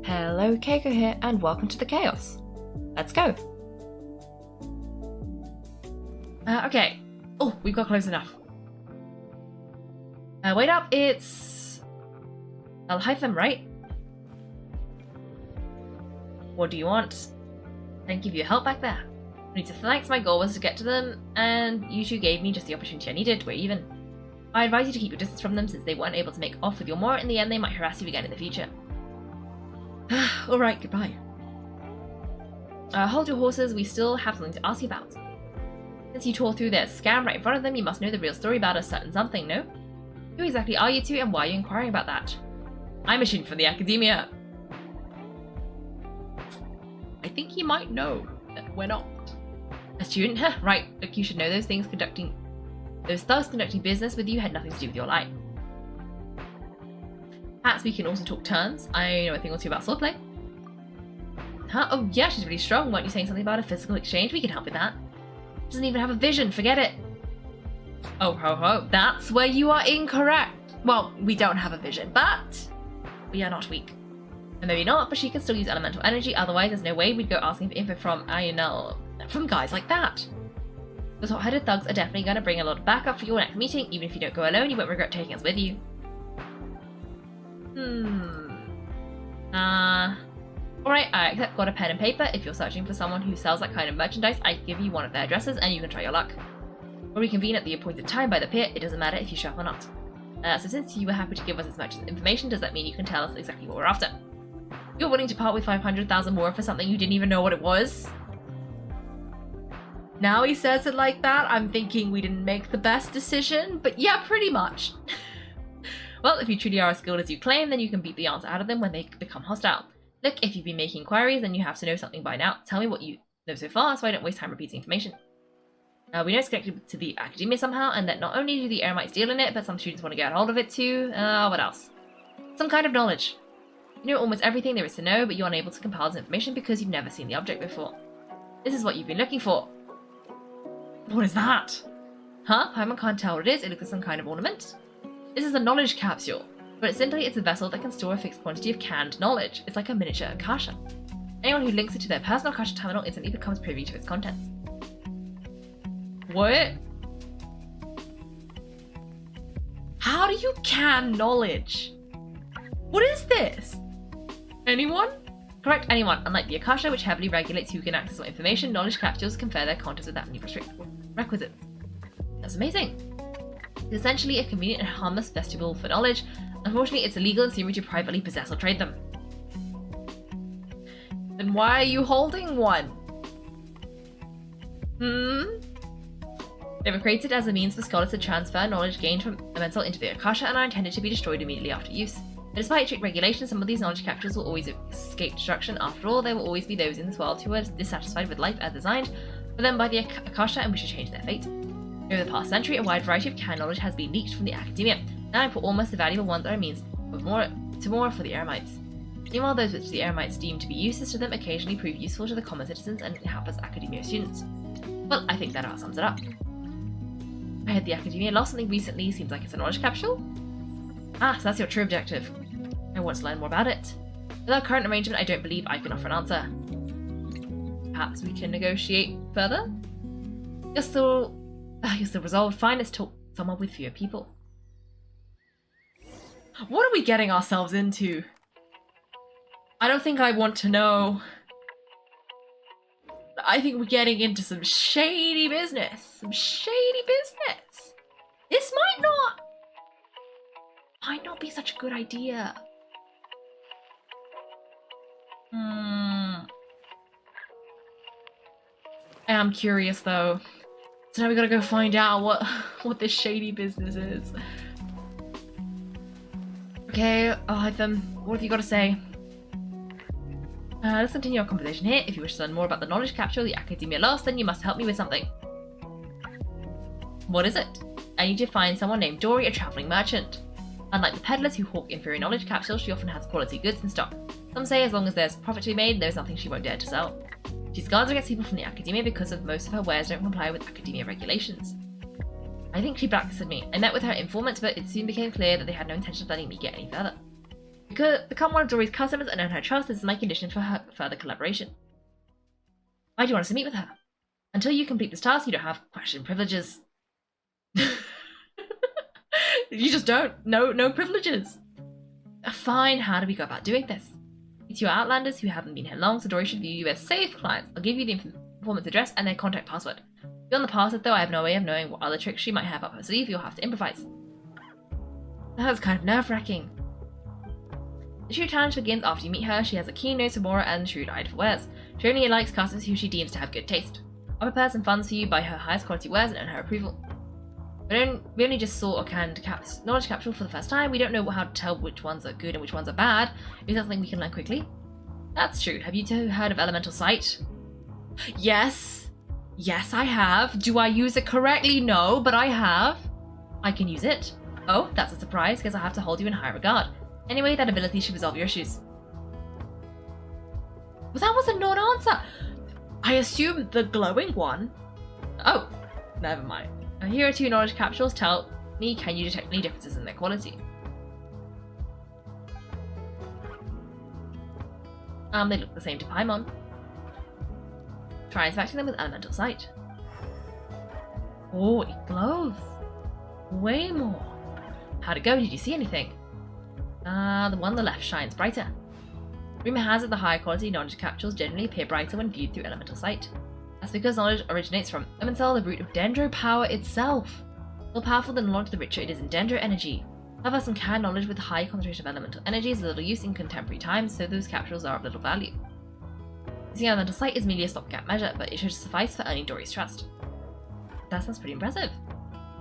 Hello, Kaiko here, and welcome to the chaos. Let's go. Okay. Oh, we've got close enough. Wait up, it's Alhaitham, right? What do you want? Thank you for your help back there. I need to thanks. My goal was to get to them, and you two gave me just the opportunity I needed. We're even. I advise you to keep your distance from them since they weren't able to make off with your more. In the end, they might harass you again in the future. Alright, goodbye. Hold your horses, we still have something to ask you about. Since you tore through their scam right in front of them, you must know the real story about a certain something, no? Who exactly are you two, and why are you inquiring about that? I'm a student from the academia. I think he might know that we're not. A student? Right, look, you should know those thugs conducting business with you had nothing to do with your life. Perhaps we can also talk terms. I know a thing or two about swordplay. Huh? Oh yeah, she's really strong. Weren't you saying something about a physical exchange? We can help with that. Doesn't even have a vision, forget it. Oh ho ho, that's where you are incorrect. Well, we don't have a vision, but we are not weak. And maybe not, but she can still use elemental energy, otherwise there's no way we'd go asking for info from from guys like that. Those hot-headed thugs are definitely going to bring a lot of backup for your next meeting. Even if you don't go alone, you won't regret taking us with you. Alright, I accept. Got a pen and paper. If you're searching for someone who sells that kind of merchandise, I can give you one of their addresses and you can try your luck. We'll reconvene at the appointed time by the pier. It doesn't matter if you show up or not. So since you were happy to give us as much information, does that mean you can tell us exactly what we're after? You're willing to part with 500,000 more for something you didn't even know what it was? Now he says it like that, I'm thinking we didn't make the best decision, but yeah, pretty much. Well, if you truly are as skilled as you claim, then you can beat the answer out of them when they become hostile. Look, if you've been making inquiries, then you have to know something by now. Tell me what you know so far, so I don't waste time repeating information. We know it's connected to the academia somehow, and that not only do the Eremites deal in it, but some students want to get a hold of it too. What else? Some kind of knowledge. You know almost everything there is to know, but you're unable to compile this information because you've never seen the object before. This is what you've been looking for. What is that? Huh? Paimon can't tell what it is. It looks like some kind of ornament. This is a knowledge capsule. But it's a vessel that can store a fixed quantity of canned knowledge. It's like a miniature Akasha. Anyone who links it to their personal Akasha terminal instantly becomes privy to its contents. What? How do you can knowledge? What is this? Anyone? Correct, anyone. Unlike the Akasha, which heavily regulates who can access what information, knowledge capsules confer their contents without any requisites. That's amazing. It's essentially a convenient and harmless vestibule for knowledge. Unfortunately, it's illegal in theory to privately possess or trade them. Then why are you holding one? They were created as a means for scholars to transfer knowledge gained from Elemental into the Akasha and are intended to be destroyed immediately after use. But despite strict regulations, some of these knowledge capsules will always escape destruction. After all, there will always be those in this world who are dissatisfied with life as designed for them by the Akasha and wish to change their fate. Over the past century, a wide variety of can knowledge has been leaked from the academia. Now in Port Ormos, the valuable ones are a means of more for the Eremites. Meanwhile, those which the Eremites deem to be useless to them occasionally prove useful to the common citizens and help as academia students. Well, I think that about sums it up. I heard the academia lost something recently. Seems like it's a knowledge capsule. Ah, so that's your true objective. I want to learn more about it. With our current arrangement, I don't believe I can offer an answer. Perhaps we can negotiate further? You're still resolved. Fine, let's talk somewhere with fewer people. What are we getting ourselves into? I don't think I want to know. I think we're getting into some shady business. Some shady business. This might not be such a good idea. I am curious though. So now we gotta go find out what this shady business is. Okay, Alhaitham, what have you got to say? Let's continue our conversation here. If you wish to learn more about the knowledge capsule the academia lost, then you must help me with something. What is it? I need to find someone named Dory, a travelling merchant. Unlike the peddlers who hawk inferior knowledge capsules, she often has quality goods in stock. Some say as long as there's profit to be made, there's nothing she won't dare to sell. She guards against people from the academia because of most of her wares don't comply with academia regulations. I think she blacklisted me. I met with her informant, but it soon became clear that they had no intention of letting me get any further. Become one of Dory's customers and earn her trust. This is my condition for her further collaboration. Why do you want us to meet with her? Until you complete this task, you don't have question privileges. You just don't. No privileges. Fine, how do we go about doing this? It's you outlanders who haven't been here long, so Dory should view you as safe clients. I'll give you the informant's address and their contact password. Beyond the password, though, I have no way of knowing what other tricks she might have up her sleeve. You'll have to improvise. That's kind of nerve-wracking. The true challenge begins after you meet her. She has a keen nose for Mora and shrewd eye for wares. She only likes customers who she deems to have good taste. I'll prepare some funds for you, buy her highest quality wares, and earn her approval. We only just saw a canned knowledge capsule for the first time. We don't know how to tell which ones are good and which ones are bad. Is that something we can learn quickly? That's true. Have you two heard of elemental sight? Yes. Yes, I have. Do I use it correctly? No, but I have. I can use it. Oh, that's a surprise, because I have to hold you in high regard. Anyway, that ability should resolve your issues. Well, that was a non-answer. I assume the glowing one. Oh, never mind. Here are 2 knowledge capsules. Tell me, can you detect any differences in their quality? They look the same to Paimon. Try inspecting them with elemental sight. Oh, it glows. Way more. How'd it go? Did you see anything? The one on the left shines brighter. Rumor has it the higher quality knowledge capsules generally appear brighter when viewed through elemental sight. That's because knowledge originates from Elemental, the root of Dendro power itself. More powerful than knowledge, the richer it is in Dendro energy. However, some canned knowledge with high concentration of elemental energy is of little use in contemporary times, so those capsules are of little value. Using elemental sight is merely a stopgap measure, but it should suffice for earning Dory's trust. That sounds pretty impressive.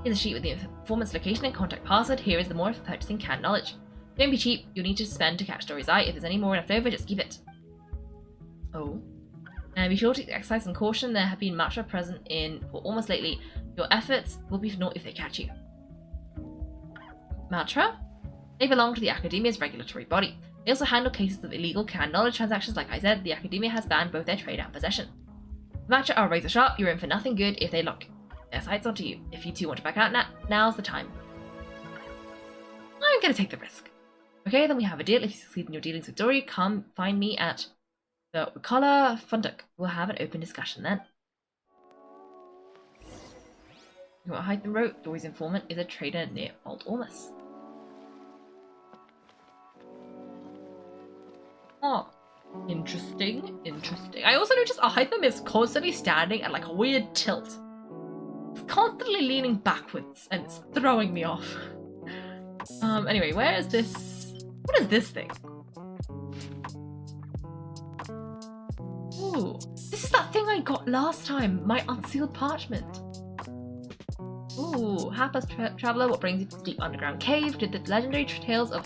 Here's a sheet with the informant's location and contact password. Here is the more for purchasing canned knowledge. Don't be cheap. You'll need to spend to catch Dory's eye. If there's any more left over, just keep it. Oh. And be sure to exercise some caution. There have been matcha present in Port Ormos lately. Your efforts will be for naught if they catch you. Matcha? They belong to the Academia's regulatory body. They also handle cases of illegal canned knowledge transactions. Like I said, the Academia has banned both their trade and possession. The matcha are razor sharp. You're in for nothing good if they lock their sights onto you. If you two want to back out, now's the time. I'm going to take the risk. Okay, then we have a deal. If you succeed in your dealings with Dory, come find me at the Wakala Funduk. We'll have an open discussion then. What Alhaitham wrote, Dory's informant is a trader near Port Ormos. Oh, interesting, interesting. I also noticed Alhaitham is constantly standing at like a weird tilt. It's constantly leaning backwards and it's throwing me off. Anyway, where is this? What is this thing? Ooh, this is that thing I got last time, my unsealed parchment. Ooh, hapless traveler, what brings you to the deep underground cave? Did the legendary tales of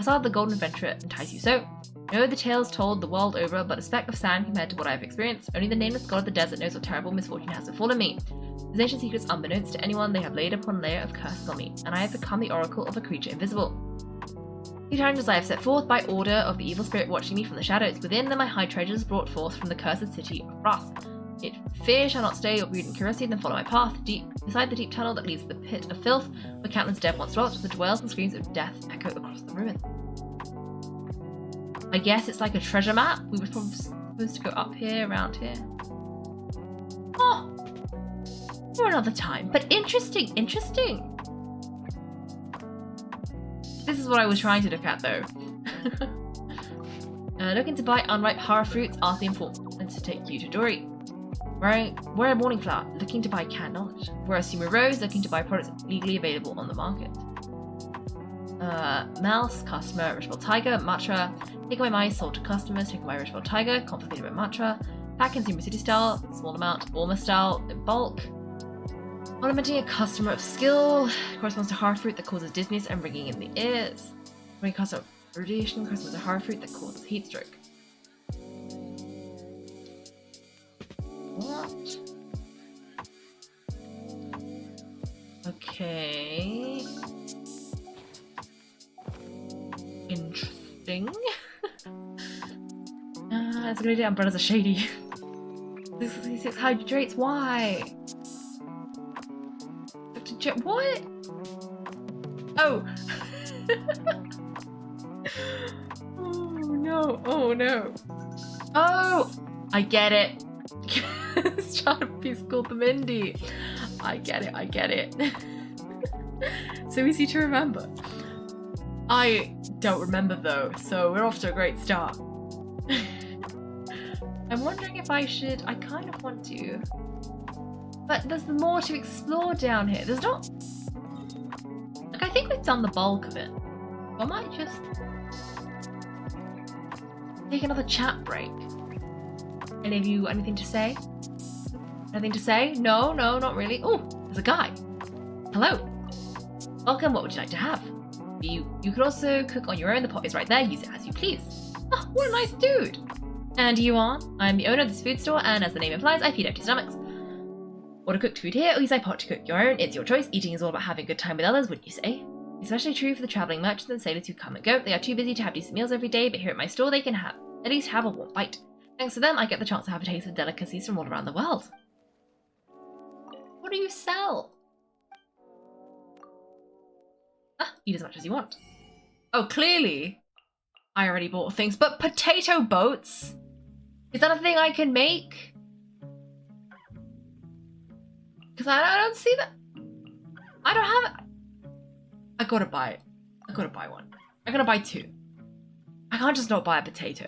Assad the Golden Adventurer entice you so? No, the tales told the world over, but a speck of sand compared to what I have experienced. Only the nameless god of the desert knows what terrible misfortune has befallen me. These ancient secrets, unbeknownst to anyone, they have laid upon layer of curses on me, and I have become the oracle of a creature invisible. 2 challenges I have set forth by order of the evil spirit watching me from the shadows. Within them I hide treasures brought forth from the cursed city of Brass. If fear shall not stay, or greed and curiosity, then follow my path. Deep beside the deep tunnel that leads to the pit of filth, where countless dead once dwelt, the wails and screams of death echo across the ruin. I guess it's like a treasure map. We were probably supposed to go up here, around here. Oh! For another time. But interesting, interesting! This is what I was trying to look at, though. Looking to buy unripe hara fruits, ask the informant to take you to Dory. We're a morning flower, looking to buy canned knowledge. We're a sumo rose, looking to buy products legally available on the market. Mouse, customer, Rishbal Tiger, Matra. Take away my sold to customers, take away Rishbal Tiger, complicated by Matra. Pack consumer city style, small amount, Orma style, in bulk. Ornamenting a customer of skill, corresponds to hard fruit that causes dizziness and ringing in the ears. When customer radiation corresponds to hard fruit that causes heat stroke. What? Okay. Interesting. That's a good idea. Umbrellas are shady. 66 hydrates. Why? What? Oh. Oh no. Oh, I get it. This child piece called the Mindy. I get it. So easy to remember. I don't remember though, so we're off to a great start. I'm wondering if I kind of want to. But there's more to explore down here. There's not... Like, I think we've done the bulk of it. I might just take another chat break. Any of you got anything to say? Nothing to say? No, not really. Oh, there's a guy. Hello. Welcome, what would you like to have? You could also cook on your own, the pot is right there, use it as you please. Oh, what a nice dude. And you are? I'm the owner of this food store, and as the name implies, I feed empty stomachs. Order cooked food here, or use my pot to cook your own, it's your choice. Eating is all about having a good time with others, wouldn't you say? Especially true for the travelling merchants and sailors who come and go. They are too busy to have decent meals every day, but here at my store they can at least have a warm bite. Thanks to them, I get the chance to have a taste of delicacies from all around the world. What do you sell? Ah, eat as much as you want. Oh, clearly I already bought things, but potato boats? Is that a thing I can make? Because I don't see that. I don't have it. I gotta buy it. I gotta buy one. I gotta buy two. I can't just not buy a potato.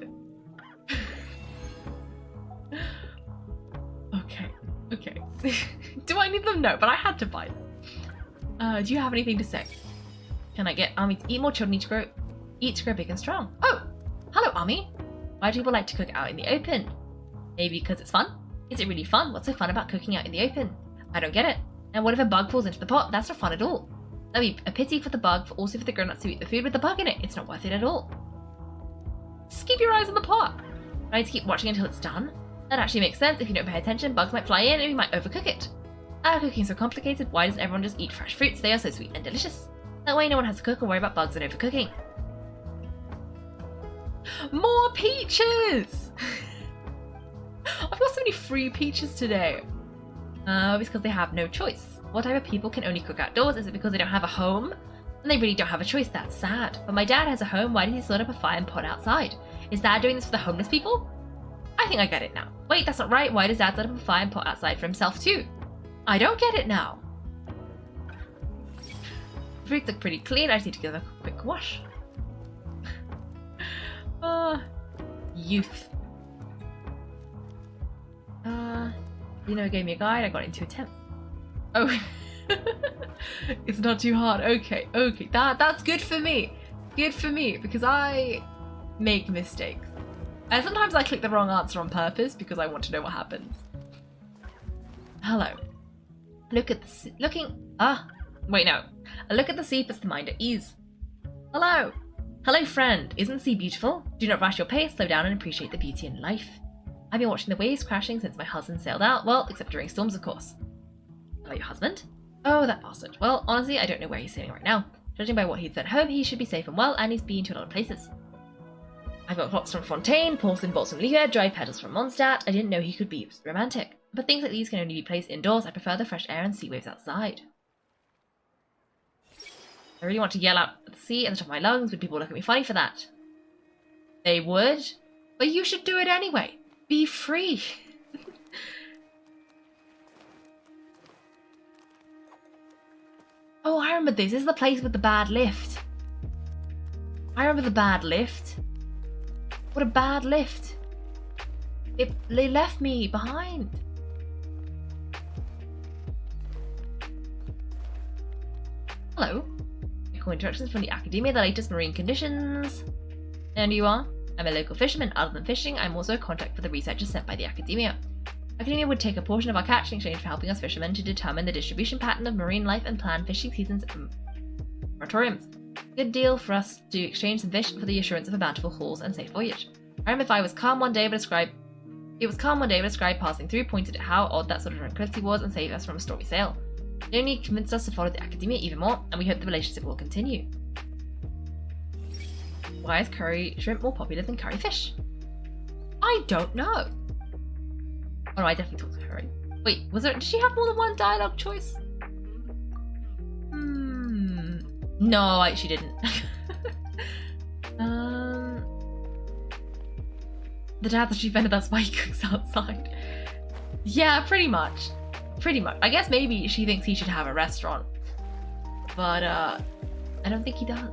Okay. Do I need them? No, but I had to buy them. Do you have anything to say? Can I get Army to eat more? Children eat to grow big and strong. Oh, hello, Army. Why do people like to cook out in the open? Maybe because it's fun? Is it really fun? What's so fun about cooking out in the open? I don't get it. And what if a bug falls into the pot? That's not fun at all. That'd be a pity for the bug, but also for the grown-ups who eat the food with the bug in it. It's not worth it at all. Just keep your eyes on the pot. I need to keep watching until it's done. That actually makes sense. If you don't pay attention, bugs might fly in and we might overcook it. Cooking's so complicated. Why doesn't everyone just eat fresh fruits? They are so sweet and delicious. That way no one has to cook or worry about bugs and overcooking. More peaches! I've got so many free peaches today. It's because they have no choice. What type of people can only cook outdoors? Is it because they don't have a home? And they really don't have a choice. That's sad. But my dad has a home. Why does he start up a fire and pot outside? Is Dad doing this for the homeless people? I think I get it now. Wait, that's not right. Why does Dad set up a fire and pot outside for himself too? I don't get it now. The fruits look pretty clean. I just need to give them a quick wash. Youth. You never gave me a guide. I got it in 2 attempts. Oh. It's not too hard. Okay. That's good for me. Good for me, because I make mistakes. And sometimes I click the wrong answer on purpose because I want to know what happens. Hello. A look at the sea puts the mind at ease. Hello. Hello, friend. Isn't the sea beautiful? Do not rush your pace, slow down and appreciate the beauty in life. I've been watching the waves crashing since my husband sailed out. Well, except during storms, of course. Hello, your husband? Oh, that bastard. Well, honestly, I don't know where he's sailing right now. Judging by what he'd said home, he should be safe and well, and he's been to a lot of places. I've got clocks from Fontaine, porcelain bolts from Lier, dry petals from Mondstadt. I didn't know he could be romantic. But things like these can only be placed indoors. I prefer the fresh air and sea waves outside. I really want to yell out at the sea at the top of my lungs. Would people look at me funny for that? They would. But you should do it anyway. Be free. Oh, I remember this. This is the place with the bad lift. I remember the bad lift. What a bad lift. They left me behind. Hello. Cool instructions from the Academia, the latest marine conditions. And you are? I'm a local fisherman. Other than fishing, I'm also a contact for the researchers sent by the Academia. Academia would take a portion of our catch in exchange for helping us fishermen to determine the distribution pattern of marine life and plan fishing seasons and moratoriums. Good deal for us to exchange some fish for the assurance of a bountiful hauls and safe voyage. I remember it was calm one day, but a scribe passing through pointed at how odd that sort of tranquility was and saved us from a stormy sail. It only convinced us to follow the Academia even more, and we hope the relationship will continue. Why is curry shrimp more popular than curry fish? I don't know. Oh no, I definitely talked to her. Wait, did she have more than one dialogue choice? No, she didn't. The dad that she offended, that's why he cooks outside. Yeah, pretty much. Pretty much. I guess maybe she thinks he should have a restaurant. But, I don't think he does.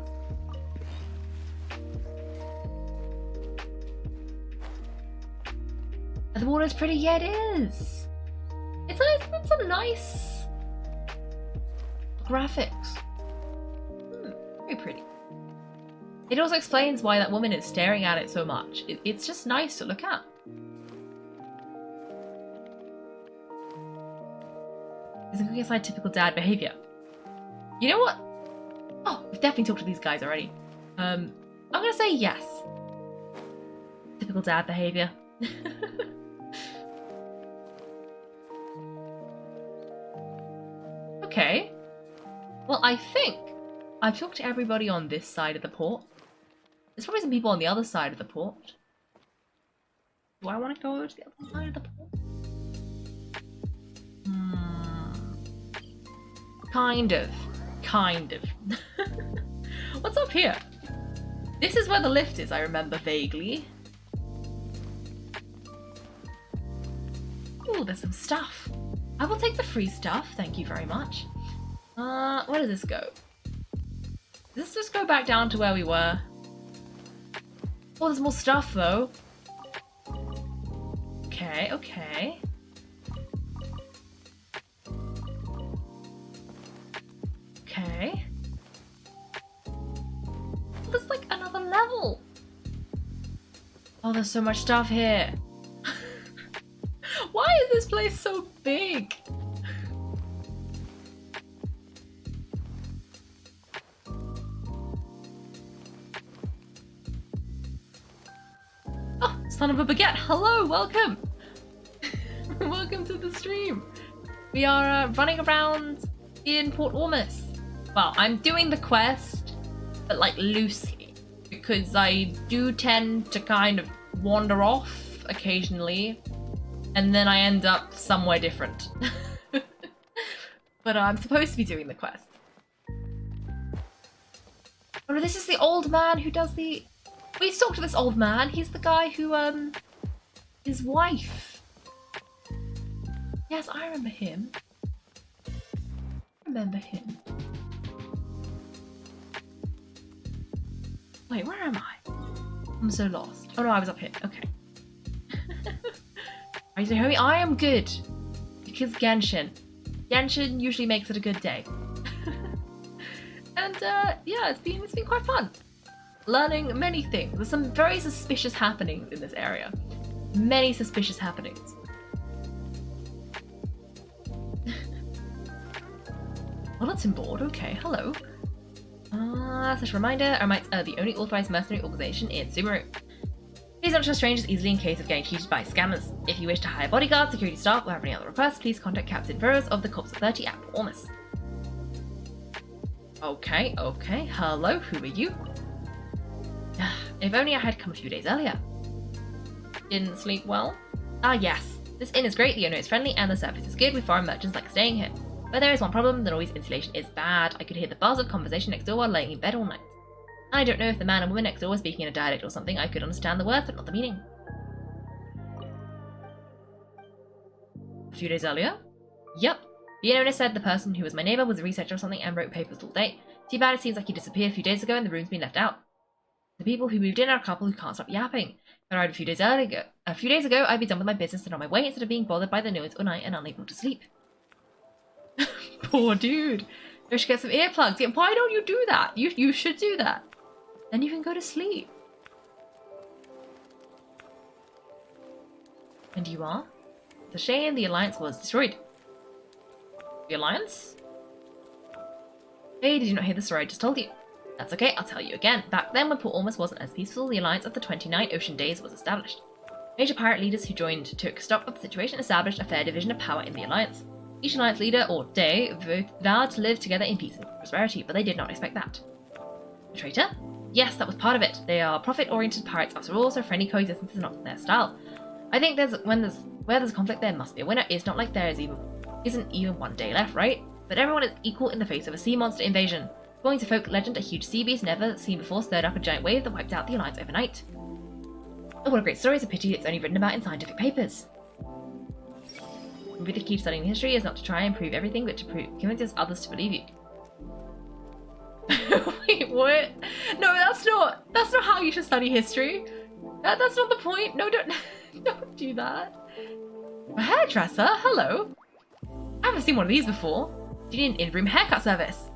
And the water's pretty? Yeah, it is. It's a nice graphics. Very pretty. It also explains why that woman is staring at it so much. It's just nice to look at. Is it aside typical dad behavior? You know what? Oh, we've definitely talked to these guys already. I'm gonna say yes. Typical dad behavior. Okay. Well, I think I've talked to everybody on this side of the port. There's probably some people on the other side of the port. Do I want to go over to the other side of the port? Kind of. What's up here? This is where the lift is, I remember vaguely. Ooh, there's some stuff. I will take the free stuff, thank you very much. Where does this go? Does this just go back down to where we were? Oh, there's more stuff though. Okay, okay. Okay. Oh, there's like another level. Oh, there's so much stuff here. Why is this place so big? Oh, son of a baguette. Hello, welcome. Welcome to the stream. We are running around in Port Ormos. Well, I'm doing the quest, but like loosely, because I do tend to kind of wander off occasionally, and then I end up somewhere different. But I'm supposed to be doing the quest. Oh no, this is the old man who does the... We've talked to this old man. He's the guy who, his wife. Yes, I remember him. Wait, where am I? I'm so lost. Oh no, I was up here. Okay. Are you saying, homie? I am good. Because Genshin. Genshin usually makes it a good day. And yeah, it's been quite fun. Learning many things. There's some very suspicious happenings in this area. Many suspicious happenings. Bulletin board, okay, hello. Such a reminder, our mites are the only authorized mercenary organization in Subaru. Please don't trust strangers easily in case of getting cheated by scammers. If you wish to hire bodyguards, security staff, or have any other requests, please contact Captain Burrows of the Corps of 30 at Port Ormos. Okay, okay, hello, who are you? If only I had come a few days earlier. Didn't sleep well? Ah yes, this inn is great, the owner is friendly, and the service is good with foreign merchants like staying here. But there is one problem, the noise insulation is bad. I could hear the buzz of conversation next door while laying in bed all night. I don't know if the man and woman next door were speaking in a dialect or something. I could understand the words, but not the meaning. A few days earlier? Yep. The owner said the person who was my neighbour was a researcher or something and wrote papers all day. Too bad it seems like he disappeared a few days ago and the room's been left out. The people who moved in are a couple who can't stop yapping. I arrived a few days ago, I'd be done with my business and on my way instead of being bothered by the noise all night and unable to sleep. Poor dude. You should get some earplugs. Yeah, why don't you do that? You should do that. Then you can go to sleep. And you are? It's a shame the Alliance was destroyed. The Alliance? Hey, did you not hear the story I just told you? That's okay, I'll tell you again. Back then, when Port Ormos wasn't as peaceful, the Alliance of the 29 Ocean Days was established. Major pirate leaders who joined took stock of the situation and established a fair division of power in the Alliance. Each Alliance leader, or day, vowed to live together in peace and prosperity, but they did not expect that. A traitor? Yes, that was part of it. They are profit-oriented pirates after all, so friendly coexistence is not their style. I think where there's conflict, there must be a winner. It's not like there isn't even one day left, right? But everyone is equal in the face of a sea monster invasion. According to folk legend, a huge sea beast never seen before stirred up a giant wave that wiped out the Alliance overnight. Oh, what a great story. It's a pity it's only written about in scientific papers. Maybe the key to studying history is not to try and prove everything, but to convince others to believe you. Wait, what? No, that's not how you should study history. That's not the point. No, don't do that. A hairdresser? Hello. I haven't seen one of these before. Do you need an in-room haircut service?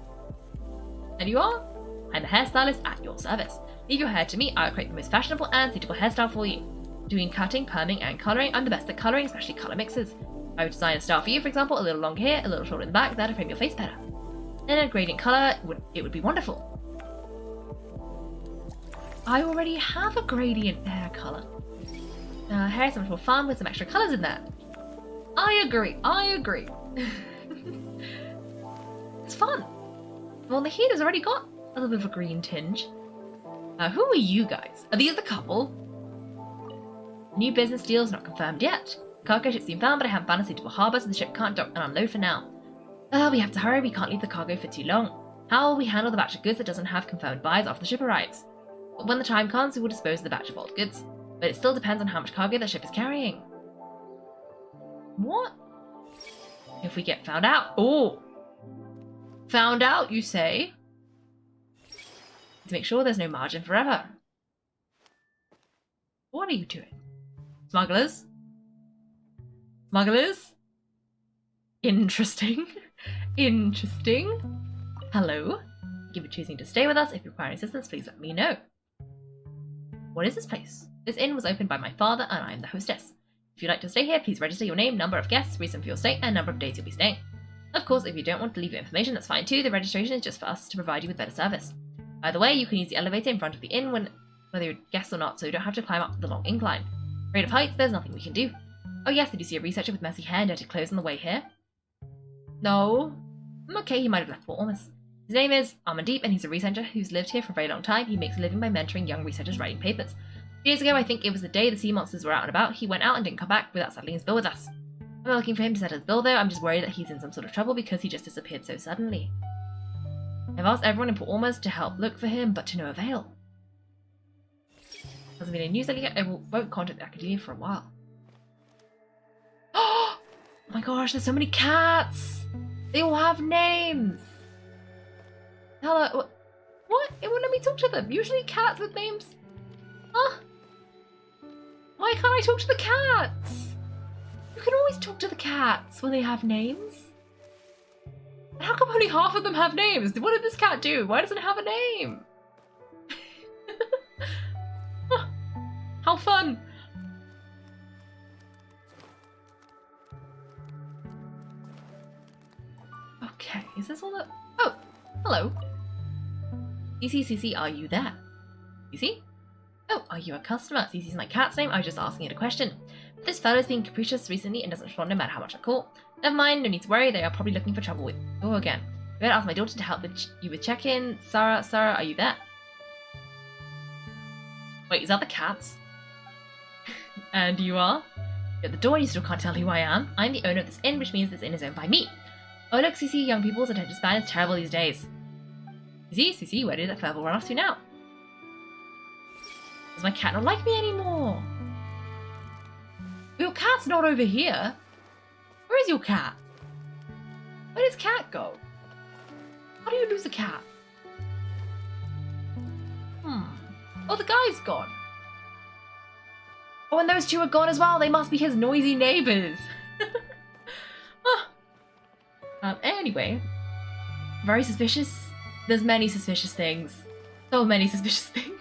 And you are? I'm a hairstylist at your service. Leave your hair to me. I'll create the most fashionable and suitable hairstyle for you. Doing cutting, perming, and colouring, I'm the best at colouring, especially colour mixes. I would design a style for you, for example, a little long here, a little short in the back, that'll frame your face better. In a gradient colour, it would be wonderful. I already have a gradient hair colour. Hair is so much more fun with some extra colours in there. I agree. It's fun. Well, the heat has already got a little bit of a green tinge. Who are you guys? Are these the couple? New business deals not confirmed yet. Cargo ship's been found, but I haven't found a suitable harbour, so the ship can't dock and unload for now. We have to hurry. We can't leave the cargo for too long. How will we handle the batch of goods that doesn't have confirmed buyers after the ship arrives? But when the time comes, we will dispose of the batch of old goods. But it still depends on how much cargo the ship is carrying. What? If we get found out? Oh! Found out, you say? To make sure there's no margin forever. What are you doing? Smugglers? Smugglers? Interesting. Interesting. Hello. If you're choosing to stay with us, if you require assistance, please let me know. What is this place? This inn was opened by my father and I am the hostess. If you'd like to stay here, please register your name, number of guests, reason for your stay, and number of days you'll be staying. Of course, if you don't want to leave your information, that's fine too. The registration is just for us to provide you with better service. Either way, you can use the elevator in front of the inn whether you're guests or not, so you don't have to climb up the long incline. Afraid of heights, there's nothing we can do. Oh yes, did you see a researcher with messy hair and dirty clothes on the way here? No. I'm okay, he might have left Port Ormos. His name is Amandeep, and he's a researcher who's lived here for a very long time. He makes a living by mentoring young researchers writing papers. 2 years ago, I think it was the day the sea monsters were out and about, he went out and didn't come back without settling his bill with us. I'm not looking for him to settle his bill though, I'm just worried that he's in some sort of trouble because he just disappeared so suddenly. I've asked everyone in Port Ormos to help look for him, but to no avail. Hasn't been any news yet, I won't contact the Academia for a while. Oh my gosh, there's so many cats! They all have names! Hello, what? It won't let me talk to them. Usually cats with names. Huh? Why can't I talk to the cats? You can always talk to the cats when they have names. And how come only half of them have names? What did this cat do? Why doesn't it have a name? Huh. How fun! Okay, is this all the... Oh, hello. CC, are you there? CC? Oh, are you a customer? CC's my cat's name. I was just asking it a question. But this fellow's been capricious recently and doesn't respond no matter how much I call. Never mind, no need to worry. They are probably looking for trouble with you again. I better ask my daughter to help you with check-in. Sarah, are you there? Wait, is that the cats? And you are? You're at the door, you still can't tell who I am. I'm the owner of this inn, which means this inn is owned by me. Oh look, CC, young people's attention span is terrible these days. CC, where did that furble run off to now? Does my cat not like me anymore? Your cat's not over here. Where is your cat? Where does cat go? How do you lose a cat? Oh, the guy's gone. Oh, and those two are gone as well. They must be his noisy neighbours. Anyway, very suspicious. There's many suspicious things. So many suspicious things.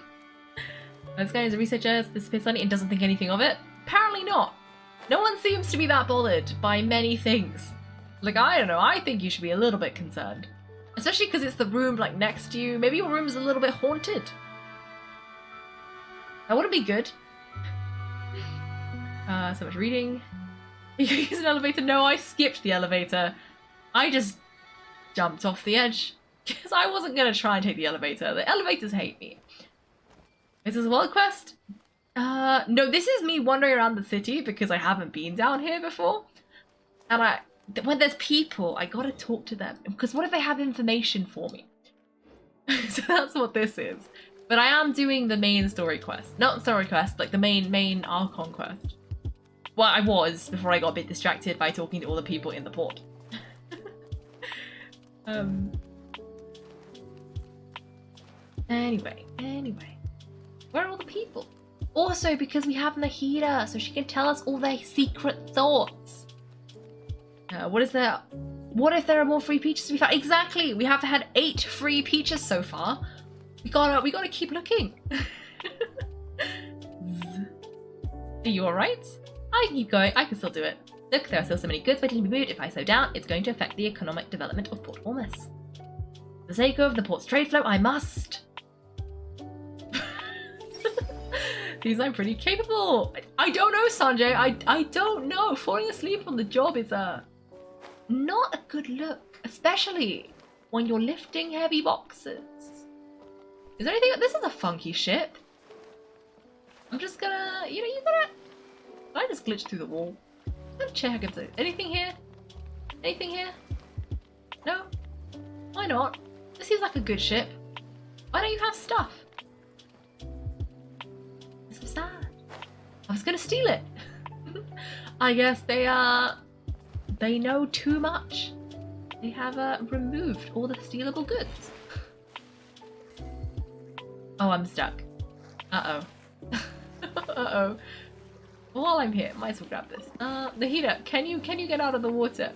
This guy is a researcher, disappeared suddenly and doesn't think anything of it. Apparently not. No one seems to be that bothered by many things. Like, I don't know, I think you should be a little bit concerned. Especially because it's the room, like, next to you. Maybe your room is a little bit haunted. That wouldn't be good. So much reading. You can use an elevator? No, I skipped the elevator. I just jumped off the edge. Because I wasn't going to try and take the elevator. The elevators hate me. Is this a world quest? No, this is me wandering around the city because I haven't been down here before. And when there's people, I gotta talk to them. Because what if they have information for me? So that's what this is. But I am doing the main story quest. Not story quest, like the main Archon quest. Well, I was before I got a bit distracted by talking to all the people in the port. Anyway. Where are all the people? Also, because we have Nahida, so she can tell us all their secret thoughts. What is there? What if there are more free peaches to be found? Exactly! We have had 8 free peaches so far. We gotta keep looking. Are you alright? I can keep going. I can still do it. Look, there are still so many goods waiting to be moved. If I slow down, it's going to affect the economic development of Port Ormos. For the sake of the port's trade flow, I must. These are pretty capable. I don't know, Sanjay. I don't know. Falling asleep on the job is not a good look, especially when you're lifting heavy boxes. Is there anything? This is a funky ship. I'm just gonna, you gotta. I just glitched through the wall. I'm gonna check if there's anything here. Anything here? No. Why not? This seems like a good ship. Why don't you have stuff? It's so sad. I was gonna steal it. I guess they know too much. They have removed all the stealable goods. Oh, I'm stuck. Uh-oh. Uh-oh. While I'm here, might as well grab this. Nahida, can you get out of the water?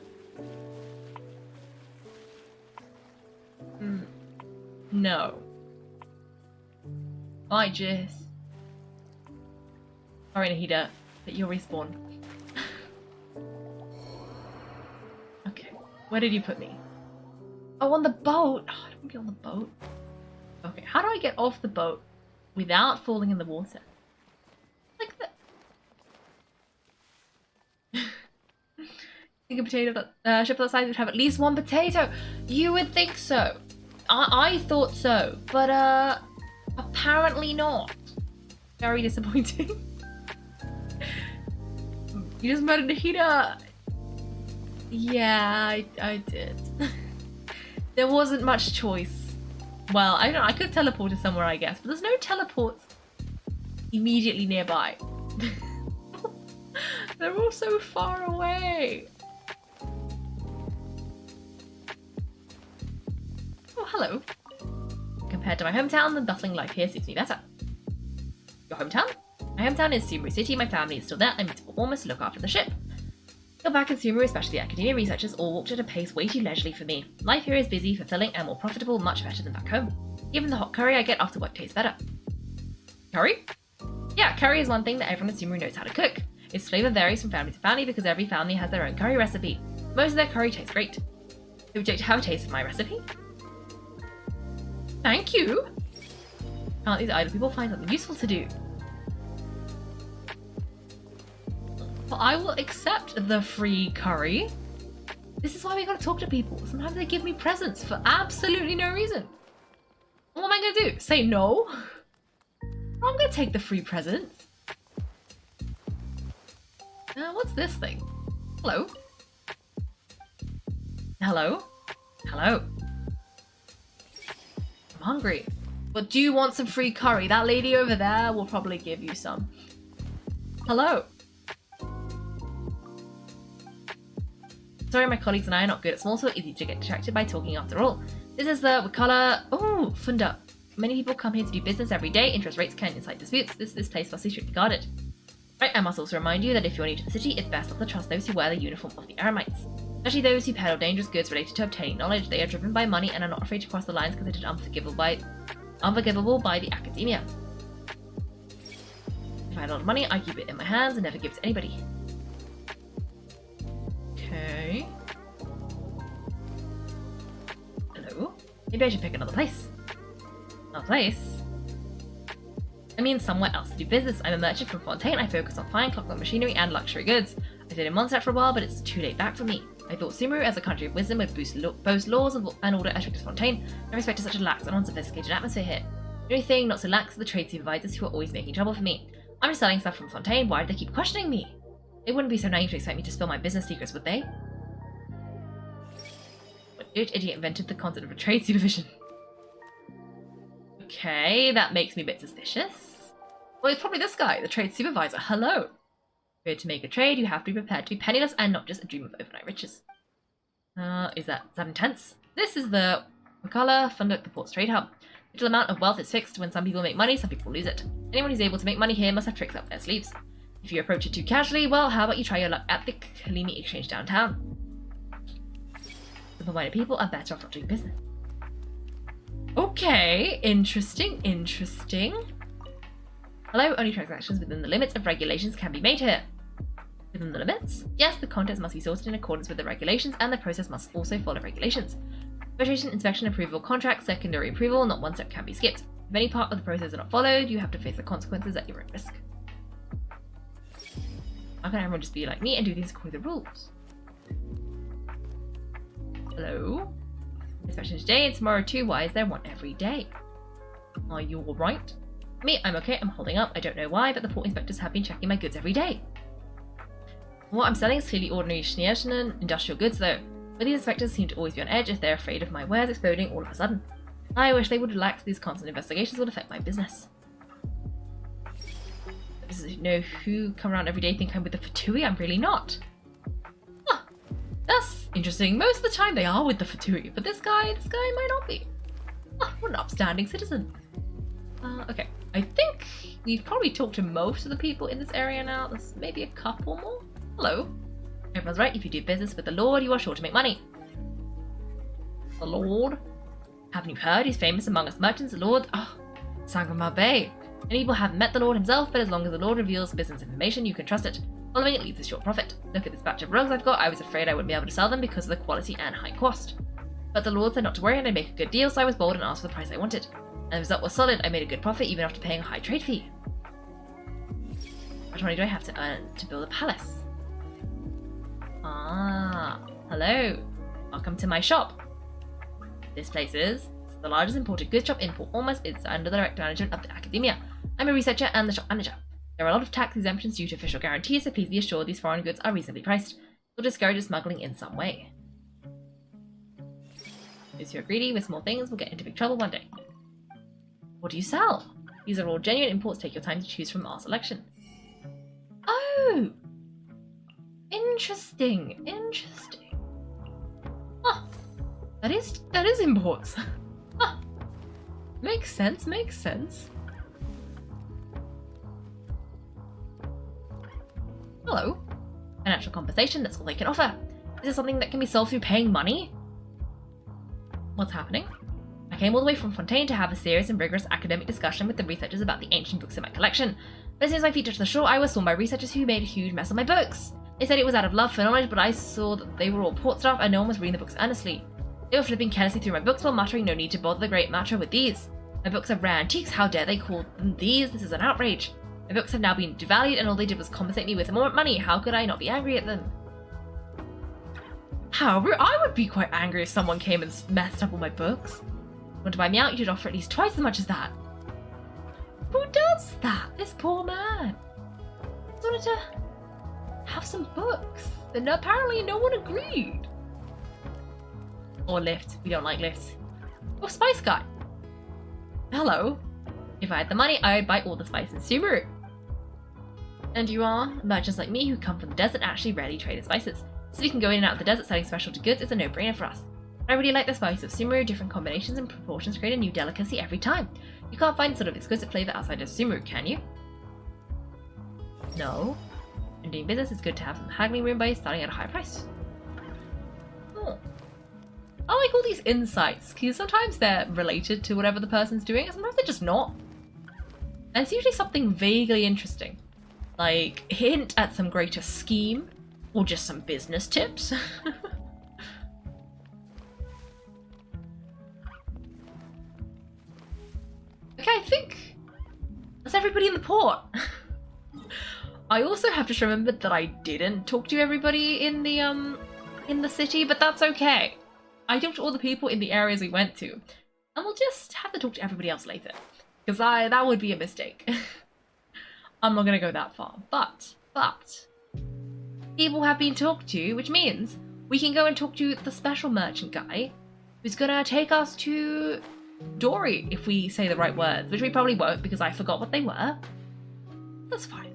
No. I just... Sorry, Nahida, but you'll respawn. Okay, where did you put me? Oh, on the boat! Oh, I don't want to be on the boat. Okay, how do I get off the boat without falling in the water? Like that. Think a potato ship that size would have at least 1 potato. You would think so. I thought so, but apparently not. Very disappointing. You just murdered Nahida. Yeah, I did. There wasn't much choice. Well, I don't know, I could teleport to somewhere, I guess, but there's no teleports immediately nearby. They're all so far away. Oh, hello. Compared to my hometown, the bustling life here suits me better. Your hometown? My hometown is Sumeru City. My family is still there. I'm to almost look after the ship. Go back in Sumeru, especially the academia researchers, all walked at a pace way too leisurely for me. Life here is busy, fulfilling, and more profitable, much better than back home. Even the hot curry I get after work tastes better. Curry? Yeah, curry is one thing that everyone in Sumeru knows how to cook. Its flavour varies from family to family because every family has their own curry recipe. Most of their curry tastes great. Would you like to have a taste of my recipe? Thank you! Can't these idle people find something useful to do? Well, I will accept the free curry. This is why we gotta talk to people. Sometimes they give me presents for absolutely no reason. What am I gonna do? Say no? I'm gonna take the free presents. What's this thing? Hello? Hello? Hello? I'm hungry. But do you want some free curry? That lady over there will probably give you some. Hello? Sorry, my colleagues and I are not good at small talk. Easy to get distracted by talking after all. This is the Wakala... Oh, Funda. Many people come here to do business every day. Interest rates can incite disputes. This place must be strictly guarded. Right, I must also remind you that if you're new to the city, it's best not to trust those who wear the uniform of the Eremites. Especially those who peddle dangerous goods related to obtaining knowledge. They are driven by money and are not afraid to cross the lines considered unforgivable by the academia. If I had a lot of money, I keep it in my hands and never give it to anybody. Okay. Hello? Maybe I should pick another place. Another place? I mean somewhere else to do business. I'm a merchant from Fontaine. I focus on fine clockwork machinery and luxury goods. I stayed in Mondstadt for a while, but it's too late back for me. I thought Sumeru, as a country of wisdom, would boast laws and order as strict as Fontaine. I respect such a lax and unsophisticated atmosphere here. The only thing not so lax are the trade supervisors who are always making trouble for me. I'm just selling stuff from Fontaine. Why do they keep questioning me? They wouldn't be so naive to expect me to spill my business secrets, would they? What idiot invented the concept of a trade supervision? Okay, that makes me a bit suspicious. Well, it's probably this guy, the trade supervisor. Hello. Here to make a trade, you have to be prepared to be penniless and not just a dream of overnight riches. Is that intense? This is the Wakala Funduk, the port's trade hub. The total amount of wealth is fixed. When some people make money, some people lose it. Anyone who's able to make money here must have tricks up their sleeves. If you approach it too casually, well, how about you try your luck at the Kalimi Exchange downtown? Simple-minded people are better off not doing business. Okay, interesting. Hello, only transactions within the limits of regulations can be made here. Within the limits? Yes, the contents must be sorted in accordance with the regulations, and the process must also follow regulations. Registration, inspection, approval, contract, secondary approval, not one step can be skipped. If any part of the process is not followed, you have to face the consequences at your own risk. How can everyone just be like me and do things according to the rules? Hello? Inspection today and tomorrow too. Why is there one every day? Are you alright? Me, I'm okay, I'm holding up. I don't know why, but the port inspectors have been checking my goods every day. What I'm selling is clearly ordinary Schneerschen industrial goods though. But these inspectors seem to always be on edge if they're afraid of my wares exploding all of a sudden. I wish they would relax. These constant investigations would affect my business. You know who come around every day think I'm with the Fatui? I'm really not. Huh, that's interesting. Most of the time they are with the Fatui, but this guy might not be. Huh, what an upstanding citizen. Okay, I think we've probably talked to most of the people in this area now. There's maybe a couple more. Hello. Everyone's right. If you do business with the Lord, you are sure to make money. The Lord? Haven't you heard? He's famous among us merchants. The Lord? Oh, Sangramar Bay. Many people haven't met the Lord himself, but as long as the Lord reveals business information, you can trust it. Following it leads to short profit. Look at this batch of rugs I've got. I was afraid I wouldn't be able to sell them because of the quality and high cost. But the Lord said not to worry and I'd make a good deal, so I was bold and asked for the price I wanted. And the result was solid. I made a good profit even after paying a high trade fee. How much money do I have to earn to build a palace? Ah, hello. Welcome to my shop. This place is the largest imported goods shop in Port Ormos. It's under the direct management of the academia. I'm a researcher and the shop manager. There are a lot of tax exemptions due to official guarantees, so please be assured these foreign goods are reasonably priced. We'll discourage smuggling in some way. Those who are greedy with small things will get into big trouble one day. What do you sell? These are all genuine imports. Take your time to choose from our selection. Oh! Interesting. Huh. That is imports. Huh. Makes sense. Hello. Financial compensation, that's all they can offer. Is this something that can be sold through paying money? What's happening? I came all the way from Fontaine to have a serious and rigorous academic discussion with the researchers about the ancient books in my collection. But as soon as my feet touched the shore, I was sworn by researchers who made a huge mess of my books. They said it was out of love for knowledge, but I saw that they were all port stuff and no one was reading the books earnestly. They were flipping carelessly through my books while muttering no need to bother the great matter with these. My books are rare antiques, how dare they call them these? This is an outrage. My books have now been devalued and all they did was compensate me with more money. How could I not be angry at them? However, I would be quite angry if someone came and messed up all my books. Want to buy me out, you should offer at least twice as much as that. Who does that? This poor man. Just wanted to have some books. And apparently no one agreed. Or lift. We don't like lifts. Oh, Spice Guy. Hello. If I had the money, I would buy all the spice in Sumeru. And you are? Merchants like me who come from the desert actually rarely trade in spices. So we can go in and out of the desert selling specialty goods. It's a no-brainer for us. I really like the spice of Sumeru. Different combinations and proportions create a new delicacy every time. You can't find sort of exquisite flavour outside of Sumeru, can you? No. In doing business, it's good to have some haggling room by starting at a high price. Oh. I like all these insights, because sometimes they're related to whatever the person's doing, and sometimes they're just not. And it's usually something vaguely interesting. Like, hint at some greater scheme, or just some business tips. Okay, I think that's everybody in the port. I also have to remember that I didn't talk to everybody in the city, but that's okay. I talked to all the people in the areas we went to, and we'll just have to talk to everybody else later, because that would be a mistake. I'm not gonna go that far, but people have been talked to, which means we can go and talk to the special merchant guy, who's gonna take us to Dory if we say the right words, which we probably won't because I forgot what they were. That's fine.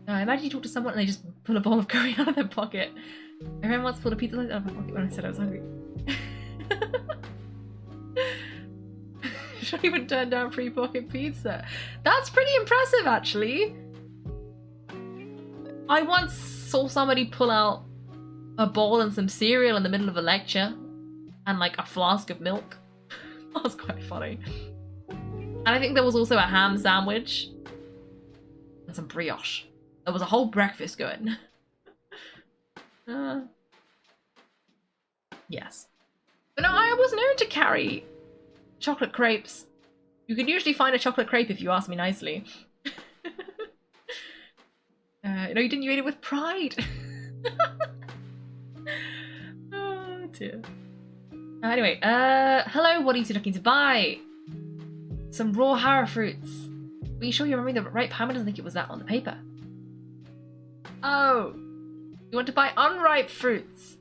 I imagine you talk to someone and they just pull a bowl of curry out of their pocket. Everyone once pulled a pizza out of my pocket when I said I was hungry. Should even turn down free pocket pizza. That's pretty impressive, actually. I once saw somebody pull out a bowl and some cereal in the middle of a lecture and like a flask of milk. That was quite funny. And I think there was also a ham sandwich and some brioche. There was a whole breakfast going. Yes. But no, I was known to carry chocolate crepes. You can usually find a chocolate crepe if you ask me nicely. No, you didn't. You ate it with pride. Oh dear. Anyway, hello, what are you two looking to buy? Some raw harrow fruits. Are you sure you're remembering the right palm? I don't think it was that on the paper. Oh, you want to buy unripe fruits?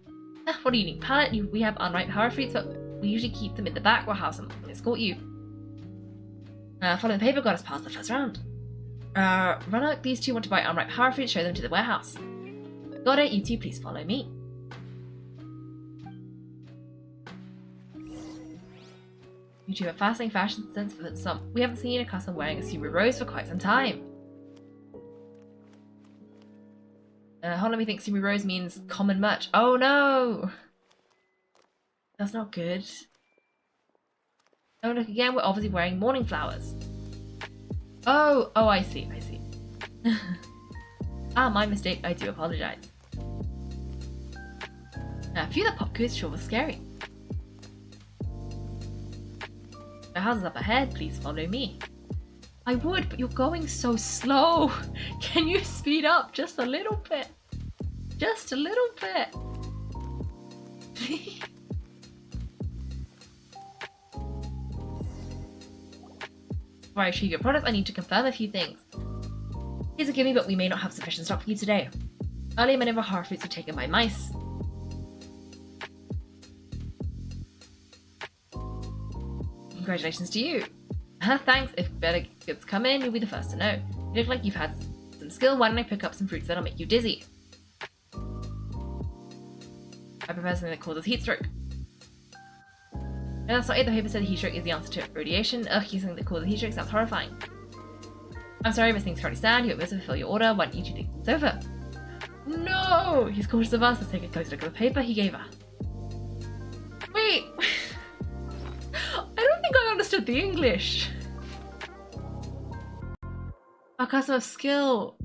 What a unique palette. We have unripe harrow fruits, but we usually keep them in the back. We'll have some escort you. Follow the paper got us past the first round. Runner, these two want to buy unripe harrow fruits. Show them to the warehouse. Got it. You two, please follow me. You two have a fascinating fashion sense for some. We haven't seen a customer wearing a Subaru Rose for quite some time. Hold on, let me think. Subaru Rose means common merch. Oh no! That's not good. Oh look, again, we're obviously wearing morning flowers. Oh, I see. Ah, my mistake. I do apologize. A few of the pop quiz sure was scary. The house is up ahead. Please follow me. I would, but you're going so slow. Can you speed up just a little bit? Just a little bit. Before I achieve your product, I need to confirm a few things. Please forgive me, but we may not have sufficient stock for you today. Earlier, many of our harrow fruits were taken by mice. Congratulations to you. Thanks. If better goods come in, you'll be the first to know. You look like you've had some skill. Why don't I pick up some fruits that'll make you dizzy? I prepare something that causes heat stroke. And that's not it. The paper said heat stroke is the answer to radiation. Ugh, using something that causes heat stroke sounds horrifying. I'm sorry, but things currently stand. You won't be able to fulfill your order. Why don't you two think it's over? No! He's cautious of us. Let's take a closer look at the paper he gave her. Wait! I don't think I understood the English. Our customer skill.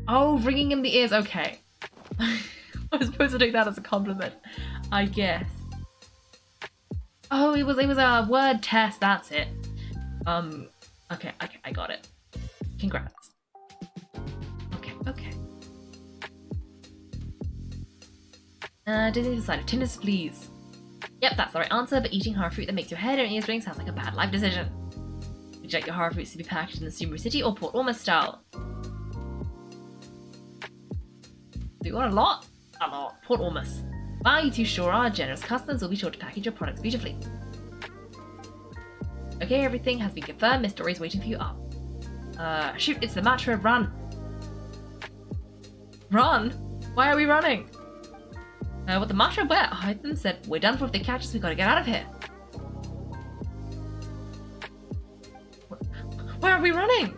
Oh, ringing in the ears. Okay. I was supposed to take that as a compliment, I guess. Oh, it was a word test. That's it. Okay, I got it. Congrats. Okay. Disney decided Tinders, please. Yep, that's the right answer, but eating harrow fruit that makes your head and ears ring sounds like a bad life decision. Would you like your harrow fruits to be packaged in the Subaru City or Port Ormos style? Do you want a lot? A lot. Port Ormos. Wow, you two sure are. Generous customers will be sure to package your products beautifully. Okay, everything has been confirmed. Miss Dory's waiting for you up. Shoot, it's the Matra. Run! Run? Why are we running? What the Matra where? Alhaitham said, we're done for if they catch us, we gotta get out of here. Where are we running?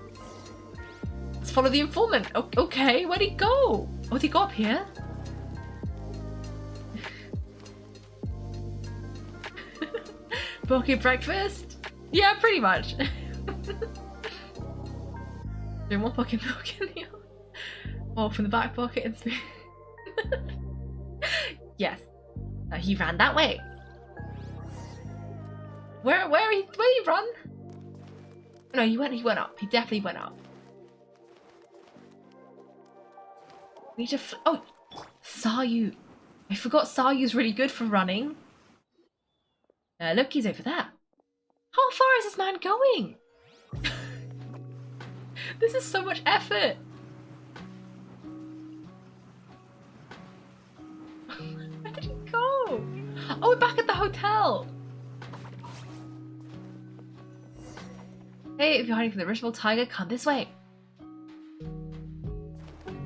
Let's follow the informant. Okay, where'd he go? Oh, did he go up here? Pocket breakfast? Yeah, pretty much. There more pocket milk in the other. Oh, from the back pocket and spoon. Yes. He ran that way. Where did he run? No, he went up. He definitely went up. We need to oh, Sayu. I forgot Sayu's really good for running. Look, he's over there. How far is this man going? This is so much effort. Where did he go? Oh, we're back at the hotel. Hey, if you're hiding from the ritual tiger, come this way.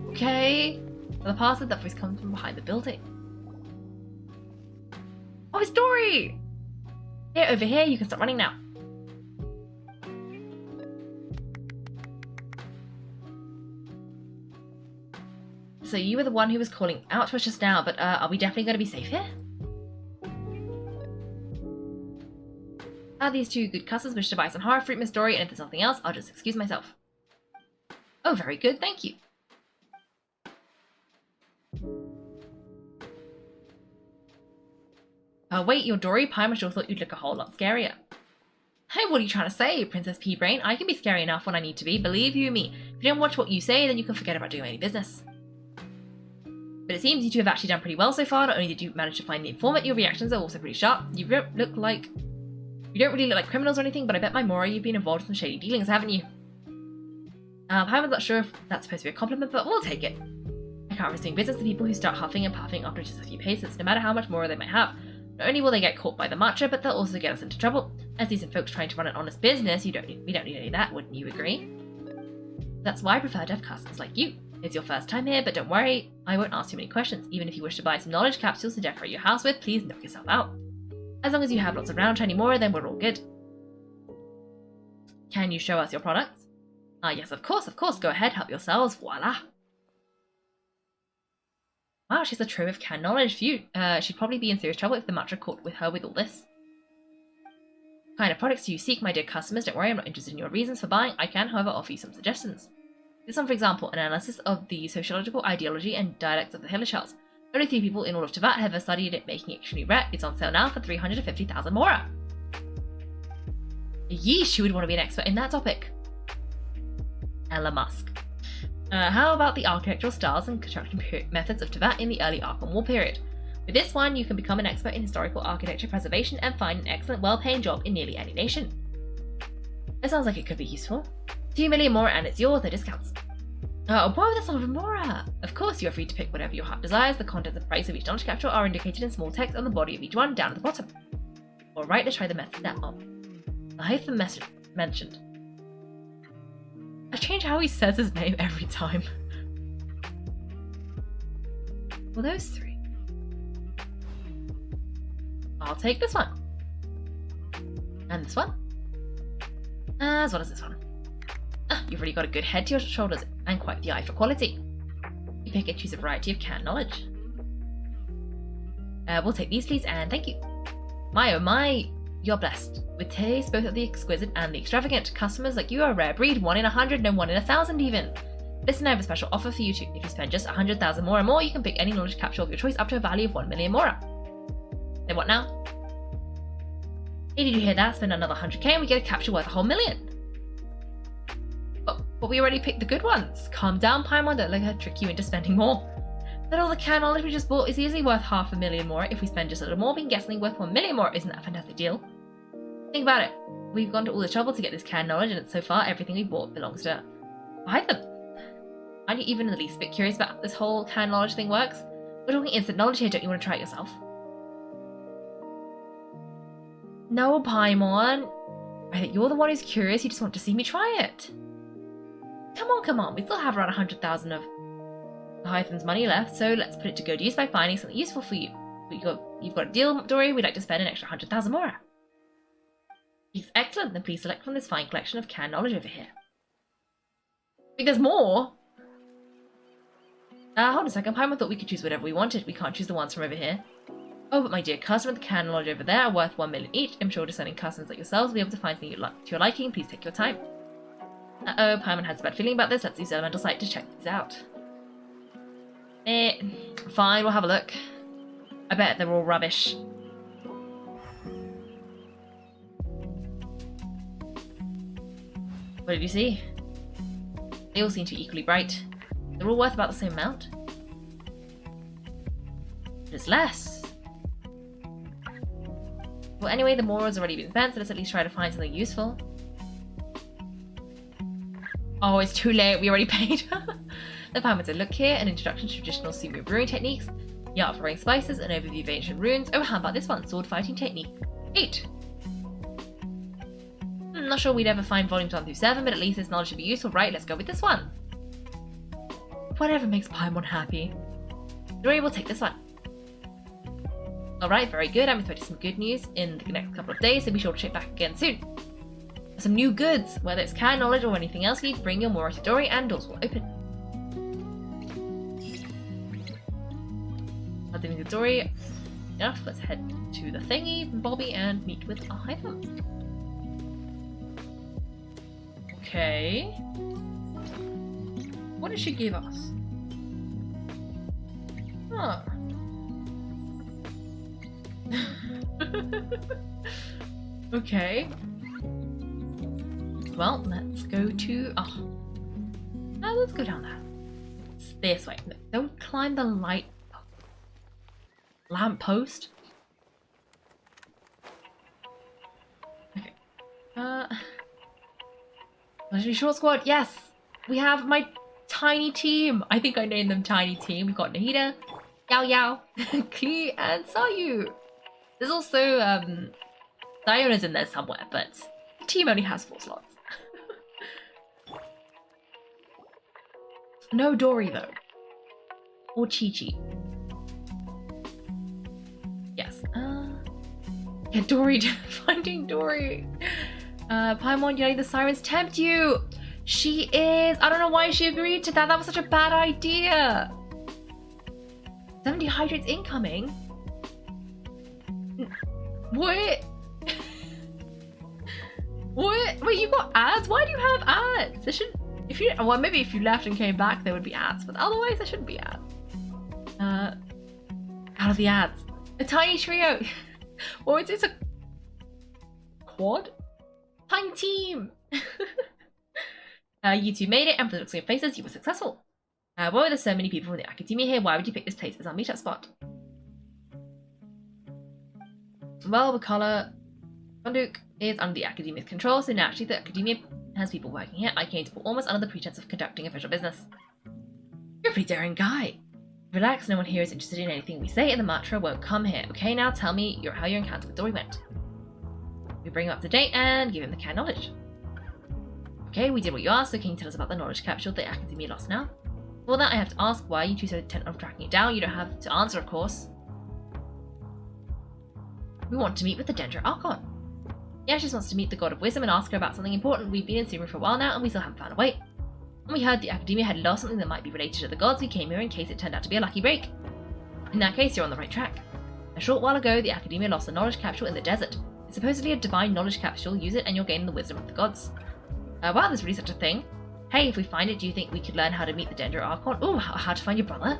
Okay. The path said that voice comes from behind the building. Oh, it's Dory! Here, over here, you can start running now. So you were the one who was calling out to us just now, but are we definitely going to be safe here? These two good customers wish to buy some horror fruit, Miss Dory, and if there's nothing else, I'll just excuse myself. Oh, very good, thank you. Wait, you're Dory? Paimon sure thought you'd look a whole lot scarier. Hey, what are you trying to say, Princess Pea-Brain? I can be scary enough when I need to be, believe you me. If you don't watch what you say, then you can forget about doing any business. But it seems you two have actually done pretty well so far. Not only did you manage to find the informant, your reactions are also pretty sharp. You don't really look like criminals or anything, but I bet my Mora you've been involved in some shady dealings, haven't you? I'm not sure if that's supposed to be a compliment, but we'll take it. I can't resist doing business with people who start huffing and puffing after just a few paces, no matter how much Mora they might have. Not only will they get caught by the matcha, but they'll also get us into trouble. As decent folks trying to run an honest business, we don't need any of that, wouldn't you agree? That's why I prefer to have customers like you. It's your first time here, but don't worry, I won't ask too many questions. Even if you wish to buy some knowledge capsules to decorate your house with, please knock yourself out. As long as you have lots of round shiny Mora, then we're all good. Can you show us your products? Yes, of course, go ahead, help yourselves, voila. Wow, she's a trove of canned knowledge. She'd probably be in serious trouble if the matcha caught with her with all this. What kind of products do you seek, my dear customers? Don't worry, I'm not interested in your reasons for buying. I can, however, offer you some suggestions. This one, for example, an analysis of the sociological ideology and dialects of the Hillshells. Only 3 people in all of Teyvat have ever studied it, making it extremely rare. It's on sale now for 350,000 Mora. Yeesh, who would want to be an expert in that topic? Ella Musk. How about the architectural styles and construction methods of Teyvat in the early Arkham War period? With this one, you can become an expert in historical architecture preservation and find an excellent, well-paying job in nearly any nation. It sounds like it could be useful. 2 million Mora and it's yours, no discounts. Oh, whoa, that's not a Mora! Of course, you are free to pick whatever your heart desires. The contents and price of each knowledge capsule are indicated in small text on the body of each one, down at the bottom. Alright, let's try the method that Alhaitham mentioned. I change how he says his name every time. Well, those 3. I'll take this one. And this one. As well as this one. You've really got a good head to your shoulders and quite the eye for quality. You pick and choose a variety of canned knowledge. We'll take these, please, and thank you. My oh my, you're blessed. With taste, both of the exquisite and the extravagant. Customers like you are a rare breed, 1 in 100, no 1 in 1,000 even. Listen, I have a special offer for you too. If you spend just 100,000 Mora or more, you can pick any knowledge capsule of your choice up to a value of 1 million Mora. Then what now? Hey, did you hear that? Spend another 100k and we get a capsule worth a whole million. But we already picked the good ones. Calm down, Paimon, don't let her trick you into spending more. But all the canned knowledge we just bought is easily worth 500,000 Mora. If we spend just a little more, we can get something worth 1 million Mora. Isn't that a fantastic deal? Think about it. We've gone to all the trouble to get this canned knowledge, and so far everything we bought belongs to Alhaitham. Aren't you even in the least bit curious about how this whole canned knowledge thing works? We're talking instant knowledge here, don't you want to try it yourself? No, Paimon. I think you're the one who's curious, you just want to see me try it. Come on, we still have around 100,000 of Alhaitham's money left, so let's put it to good use by finding something useful for you. You've got a deal, Dory, we'd like to spend an extra 100,000 Mora. It's excellent, then please select from this fine collection of canned knowledge over here. Wait, there's more? Hold a second, Paimon thought we could choose whatever we wanted. We can't choose the ones from over here. Oh, but my dear customer, the canned knowledge over there are worth 1 million each. I'm sure discerning customers like yourselves will be able to find something to your liking. Please take your time. Uh-oh, Paimon has a bad feeling about this. Let's use Elemental Sight to check these out. Fine, we'll have a look. I bet they're all rubbish. What did you see? They all seem to be equally bright. They're all worth about the same amount. There's less. Well, anyway, the Mora's already been spent, so let's at least try to find something useful. Oh, it's too late. We already paid. The Paimon said, look here, an introduction to traditional sumo brewing techniques, the art of growing spices, an overview of ancient runes. Oh, how about this one? Sword fighting technique. 8. not sure we'd ever find volumes 1 through 7, but at least this knowledge should be useful, right? Let's go with this one. Whatever makes Paimon happy. Dory will take this one. Alright, very good. I'm expecting some good news in the next couple of days, so be sure to check back again soon. Some new goods, whether it's canon knowledge or anything else you need, bring your Mora to Dory and doors will open. I'll do with Dory. Enough, let's head to the thingy, Bobby, and meet with Alhaitham. Okay. What did she give us? Huh. Okay. Well, let's go to... Oh, let's go down there. It's this way. No, don't climb the light lamppost. Okay. Legendary Short Squad. Yes, we have my tiny team. I think I named them Tiny Team. We've got Nahida, Yao Yao, Klee, and Sayu. There's also Diona's in there somewhere, but the team only has 4 slots. No Dory though. Or Chi-Chi. Yes. Yeah, Dory. Finding Dory. Paimon, you letting the sirens tempt you. She is. I don't know why she agreed to that. That was such a bad idea. 70 hydrates incoming. What? What? Wait, you got ads? Why do you have ads? There should. If you, well, maybe if you left and came back, there would be ads, but otherwise there shouldn't be ads. Out of the ads, a tiny trio. Or it's a quad. Tiny team. You two made it, and for the looks of your faces, you were successful. Why were there so many people from the academia here? Why would you pick this place as our meetup spot? Well, Wakala Konduk is under the academia's control, so naturally the academia has people working here. I came to Port Ormos under the pretense of conducting official business. You're a pretty daring guy. Relax, no one here is interested in anything we say, and the Matra won't come here. Okay, now tell me how your encounter with Dory went. We bring him up to date and give him the canon knowledge. Okay, we did what you asked, so can you tell us about the knowledge capsule the academia lost now? For that, I have to ask, why are you two so intent on tracking it down? You don't have to answer, of course. We want to meet with the Dendra Archon. Yeah, she just wants to meet the God of Wisdom and ask her about something important. We've been in Sumeru for a while now, and we still haven't found a way. When we heard the academia had lost something that might be related to the gods, we came here in case it turned out to be a lucky break. In that case, you're on the right track. A short while ago, the academia lost a knowledge capsule in the desert. It's supposedly a divine knowledge capsule. Use it and you'll gain the wisdom of the gods. Wow, there's really such a thing. Hey, if we find it, do you think we could learn how to meet the Dendra Archon? Oh, how to find your brother?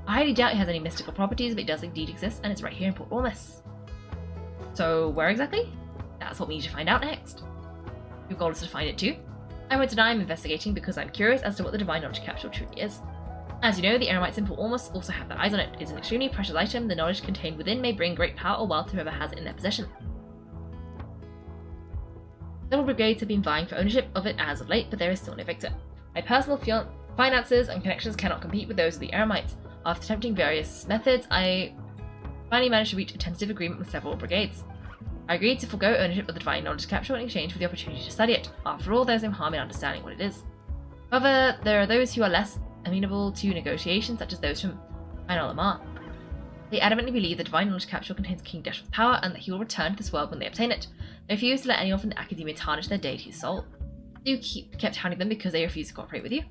I highly doubt it has any mystical properties, but it does indeed exist, and it's right here in Port Ormos. So, where exactly? That's what we need to find out next. Your goal is to find it too. I won't deny I'm investigating because I'm curious as to what the Divine Knowledge Capsule truly is. As you know, the Eremites in Port Ormos also have their eyes on it. It's an extremely precious item. The knowledge contained within may bring great power or wealth to whoever has it in their possession. Several brigades have been vying for ownership of it as of late, but there is still no victor. My personal finances and connections cannot compete with those of the Eremites. After attempting various methods, I finally managed to reach a tentative agreement with several brigades. I agreed to forego ownership of the Divine Knowledge Capsule in exchange for the opportunity to study it. After all, there's no harm in understanding what it is. However, there are those who are less amenable to negotiations, such as those from Alhaitham. They adamantly believe the Divine Knowledge Capsule contains King Desh's power and that he will return to this world when they obtain it. They refuse to let anyone from the academia tarnish their deity's soul. You kept hounding them because they refuse to cooperate with you?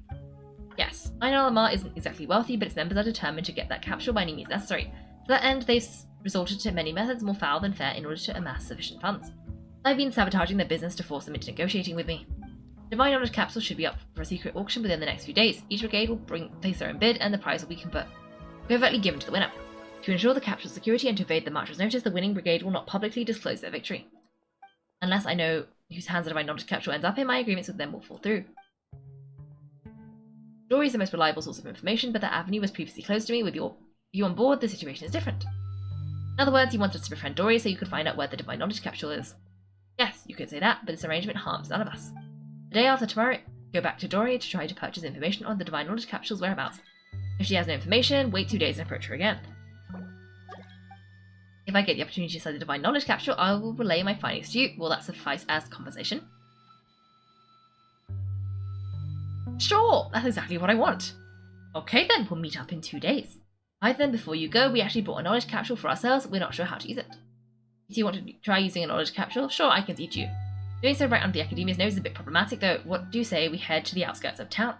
Yes, Alhaitham isn't exactly wealthy, but its members are determined to get that capsule by any means necessary. To that end, they've resorted to many methods more foul than fair in order to amass sufficient funds. I've been sabotaging their business to force them into negotiating with me. The Divine Knowledge Capsule should be up for a secret auction within the next few days. Each brigade will place their own bid, and the prize will be covertly given to the winner. To ensure the capsule's security and to evade the Matra's notice, the winning brigade will not publicly disclose their victory. Unless I know whose hands the Divine Knowledge Capsule ends up in, my agreements with them will fall through. Dory is the most reliable source of information, but that avenue was previously closed to me. With you on board, the situation is different. In other words, you wanted us to befriend Dory so you could find out where the Divine Knowledge Capsule is. Yes, you could say that, but this arrangement harms none of us. The day after tomorrow, go back to Dory to try to purchase information on the Divine Knowledge Capsule's whereabouts. If she has no information, wait 2 days and approach her again. If I get the opportunity to study the Divine Knowledge Capsule, I will relay my findings to you. Will that suffice as compensation? Sure, that's exactly what I want. Okay then, we'll meet up in 2 days. Alhaitham, before you go, we actually bought a knowledge capsule for ourselves. We're not sure how to use it. Do you want to try using a knowledge capsule? Sure, I can teach you. Doing so right under the Academia's nose is a bit problematic though. What do you say we head to the outskirts of town?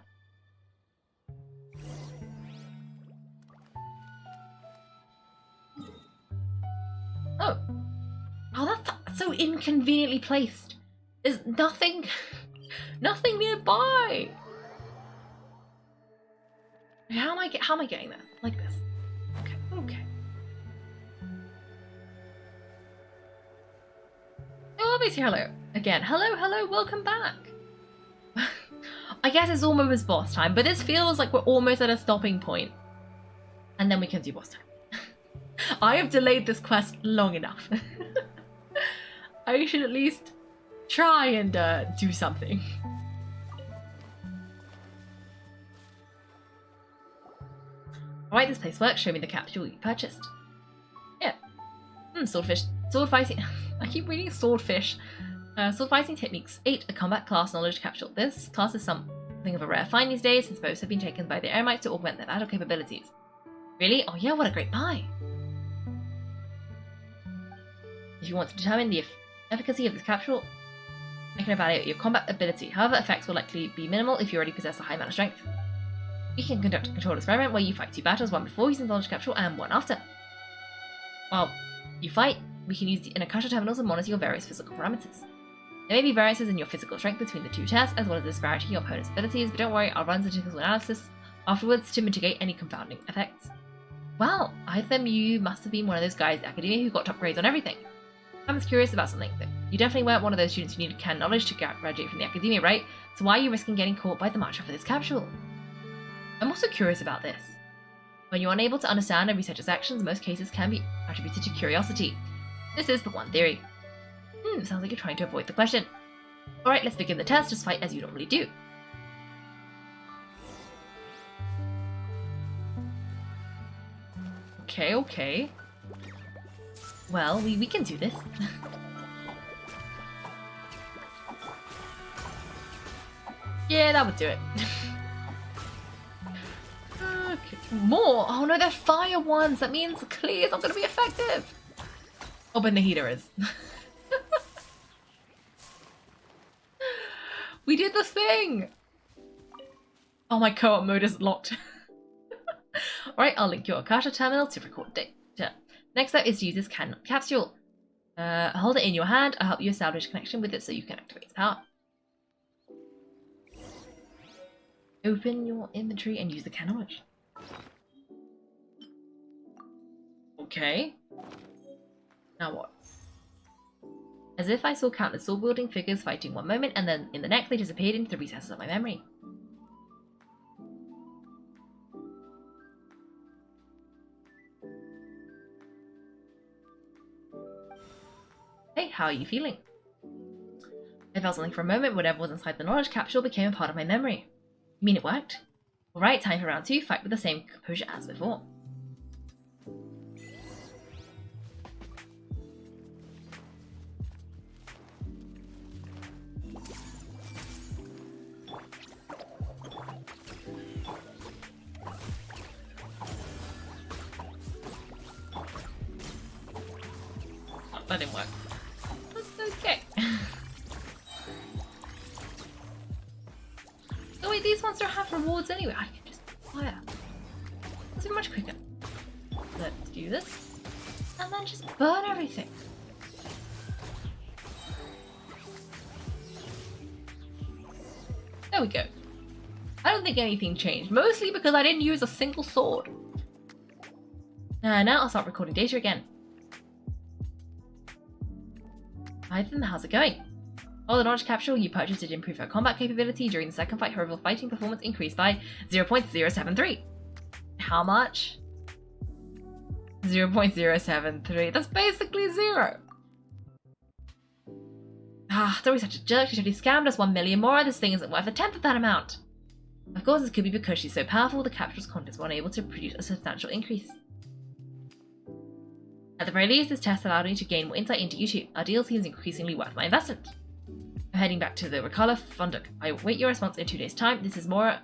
Oh. Oh, that's so inconveniently placed. There's nothing nearby. How am I getting there? Like this. Okay. Oh, obviously, hello. Again, hello, welcome back. I guess it's almost boss time, but this feels like we're almost at a stopping point. And then we can do boss time. I have delayed this quest long enough. I should at least try and do something. Alright, this place works. Show me the capsule you purchased. Yeah. Swordfish. Sword fighting. I keep reading swordfish. Sword fighting techniques. 8. A combat class knowledge capsule. This class is something of a rare find these days, since bows have been taken by the Eremites to augment their battle capabilities. Really? Oh yeah, what a great buy! If you want to determine the efficacy of this capsule, I can evaluate your combat ability. However, effects will likely be minimal if you already possess a high amount of strength. You can conduct a controlled experiment where you fight 2 battles, one before using the knowledge capsule and one after. While you fight, we can use the Akasha terminals and monitor your various physical parameters. There may be variances in your physical strength between the 2 tests, as well as disparity in your opponent's abilities, but don't worry, I'll run statistical analysis afterwards to mitigate any confounding effects. Well, Alhaitham, you must have been one of those guys at Academia who got top grades on everything. I'm just curious about something, though. You definitely weren't one of those students who needed canon knowledge to graduate from the Academia, right? So why are you risking getting caught by the Marcher for this capsule? I'm also curious about this. When you're unable to understand a researcher's actions, most cases can be attributed to curiosity. This is the one theory. Sounds like you're trying to avoid the question. Alright, let's begin the test. Just fight as you normally do. Okay. Well, we can do this. Yeah, that would do it. Okay. More? Oh no, they're fire ones. That means Clee is not going to be effective. Oh, but Nahida is. We did the thing! Oh, my co-op mode is locked. Alright, I'll link your Akasha terminal to record data. Next up is to use this capsule. Hold it in your hand. I'll help you establish a connection with it so you can activate its power. Open your inventory and use the knowledge. Okay. Now what? As if I saw countless sword-wielding figures fighting one moment, and then in the next they disappeared into the recesses of my memory. Hey, how are you feeling? I felt something for a moment. Whatever was inside the knowledge capsule became a part of my memory. You mean it worked? Alright, time for round 2. Fight with the same composure as before. That didn't work. That's okay. Oh wait, these ones don't have rewards anyway. I can just fire. It's much quicker. Let's do this. And then just burn everything. There we go. I don't think anything changed. Mostly because I didn't use a single sword. Now I'll start recording data again. Alhaitham, how's it going? Oh, the knowledge capsule you purchased did improve her combat capability during the second fight. Her overall fighting performance increased by 0.073. How much? 0.073. That's basically 0. It's always such a jerk. She totally scammed us 1 million more. This thing isn't worth a tenth of that amount. Of course, this could be because she's so powerful, the capsule's contents were unable to produce a substantial increase. At the very least, this test allowed me to gain more insight into you two. Our deal seems increasingly worth my investment. I heading back to the Rakala Funduk. I await your response in 2 days' time. This is more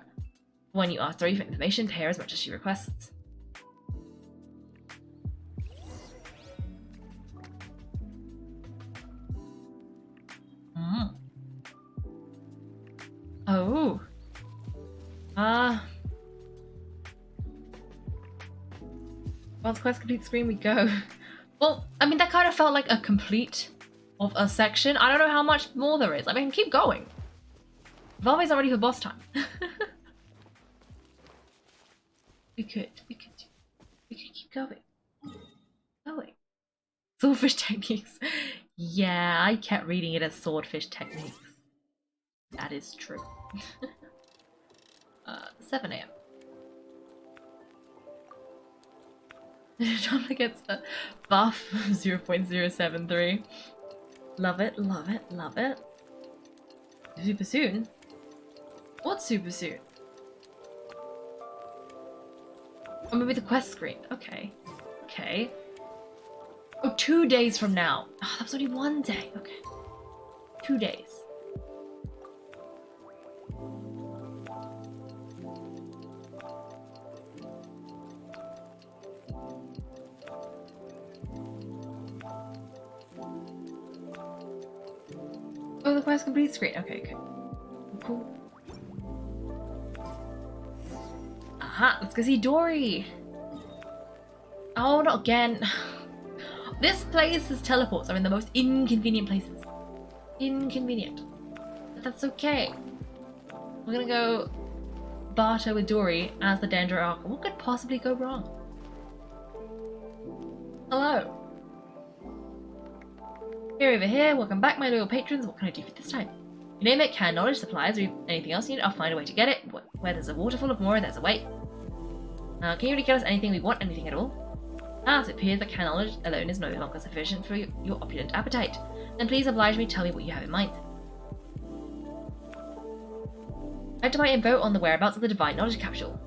when you ask Dory for information. Pay her as much as she requests. Oh. Once quest complete screen we go. Well, I mean, that kind of felt like a complete of a section. I don't know how much more there is. I mean, keep going. Valve's not ready for boss time. we could keep going. Swordfish techniques. Yeah, I kept reading it as swordfish techniques. That is true. 7 AM. Drama gets a buff 0.073. Love it, love it, love it. Super soon? What's super soon? Oh, maybe the quest screen. Okay. Okay. Oh, 2 days from now. Oh, that was only 1 day. Okay. 2 days. Oh, the quest complete screen. Okay, okay. Cool. Aha, let's go see Dory. Oh, not again. This place's teleports are in the most inconvenient places. Inconvenient. But that's okay. We're gonna go barter with Dory as the Dendro Arc. What could possibly go wrong? Hello. Here over here, welcome back my loyal patrons. What can I do for this time? You name it, can, knowledge, supplies, or anything else you need, I'll find a way to get it. Where there's a waterfall of more, there's a way. Can you really get us anything we want, anything at all? Ah, so it appears that can knowledge alone is no longer sufficient for your opulent appetite. Then please oblige me, tell me what you have in mind. I'd like to buy info on the whereabouts of the Divine Knowledge Capsule.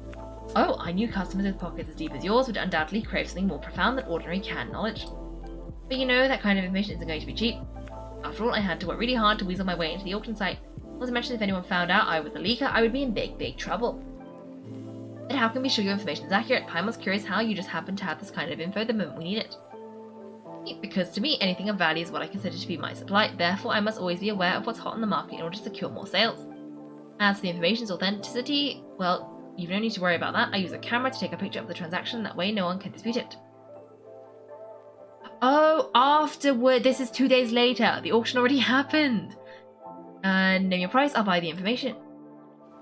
Oh, I knew customers with pockets as deep as yours would undoubtedly crave something more profound than ordinary can knowledge. But you know, that kind of information isn't going to be cheap. After all, I had to work really hard to weasel my way into the auction site. Not to mention, if anyone found out I was a leaker, I would be in big, big trouble. But how can we show your information is accurate? Paimon's curious how you just happen to have this kind of info the moment we need it. Because to me, anything of value is what I consider to be my supply, therefore I must always be aware of what's hot on the market in order to secure more sales. As for the information's authenticity, well, you've no need to worry about that. I use a camera to take a picture of the transaction, that way no one can dispute it. Oh, afterward. This is 2 days later. The auction already happened. And name your price, I'll buy the information.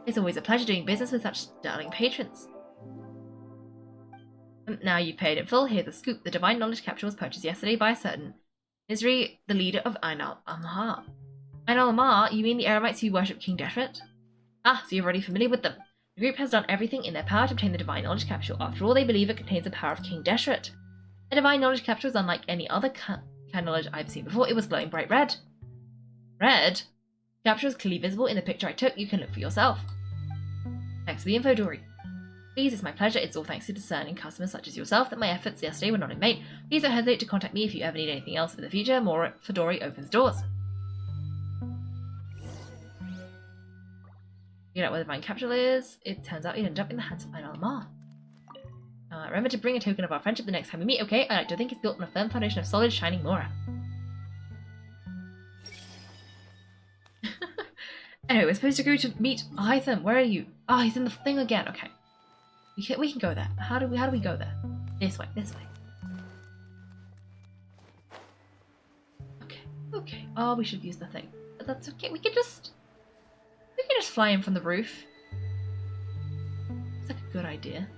It's always a pleasure doing business with such sterling patrons. Now you've paid in full, here's the scoop. The Divine Knowledge Capsule was purchased yesterday by a certain Misery, the leader of Ainal Amar. Ainal Amar? You mean the Eremites who worship King Deshret? Ah, so you're already familiar with them. The group has done everything in their power to obtain the Divine Knowledge Capsule. After all, they believe it contains the power of King Deshret. The Divine Knowledge Capsule is unlike any other can knowledge I've seen before. It was glowing bright red. Red? The capsule is clearly visible in the picture I took. You can look for yourself. Thanks for the info, Dory. Please, it's my pleasure. It's all thanks to discerning customers such as yourself that my efforts yesterday were not in vain. Please don't hesitate to contact me if you ever need anything else in the future. More for Dory opens doors. Figure out where the Divine Capsule is. It turns out it ended up in the hands of Ainal Amar. Remember to bring a token of our friendship the next time we meet, okay? I like to think it's built on a firm foundation of solid, shining Mora. Anyway, we're supposed to go to meet Alhaitham. Where are you? Oh, he's in the thing again. Okay. We can go there. How do we go there? This way, this way. Okay, okay. Oh, we should use the thing. But that's okay. We can just fly in from the roof. It's like a good idea.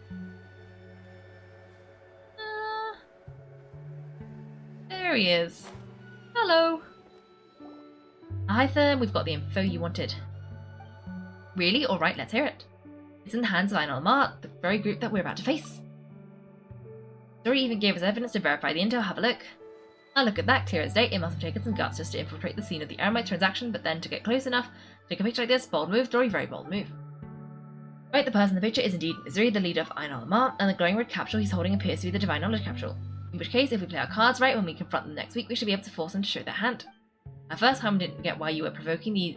There he is. Hello. Alhaitham, we've got the info you wanted. Really? Alright, let's hear it. It's in the hands of Ainal Amar, the very group that we're about to face. Dory even gave us evidence to verify the intel. Have a look. Now look at that, clear as day. It must have taken some guts just to infiltrate the scene of the Eremite transaction, but then to get close enough, take a picture like this. Bold move, Dory, very bold move. Right, the person in the picture is indeed Misery, the leader of Ainal Amar, and the glowing red capsule he's holding appears to be the Divine Knowledge Capsule. In which case, if we play our cards right when we confront them next week, we should be able to force them to show their hand. At first, I didn't get why you were provoking the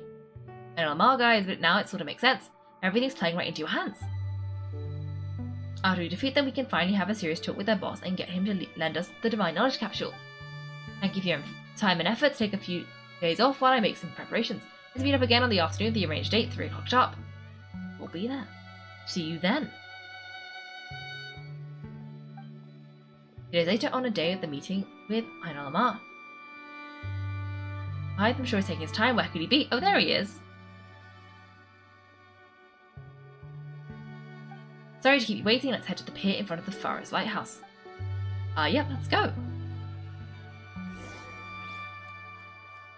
NLMR guys, but now it sort of makes sense. Everything's playing right into your hands. After we defeat them, we can finally have a serious talk with their boss and get him to lend us the Divine Knowledge Capsule. Thank you for your time and effort to take a few days off while I make some preparations. Let's meet up again on the afternoon of the arranged date, 3 o'clock sharp. We'll be there. See you then. 2 days later, on a day of the meeting with NLMR. I'm sure he's taking his time. Where could he be? Oh, there he is. Sorry to keep you waiting. Let's head to the pier in front of the Faro's lighthouse. Yep, let's go.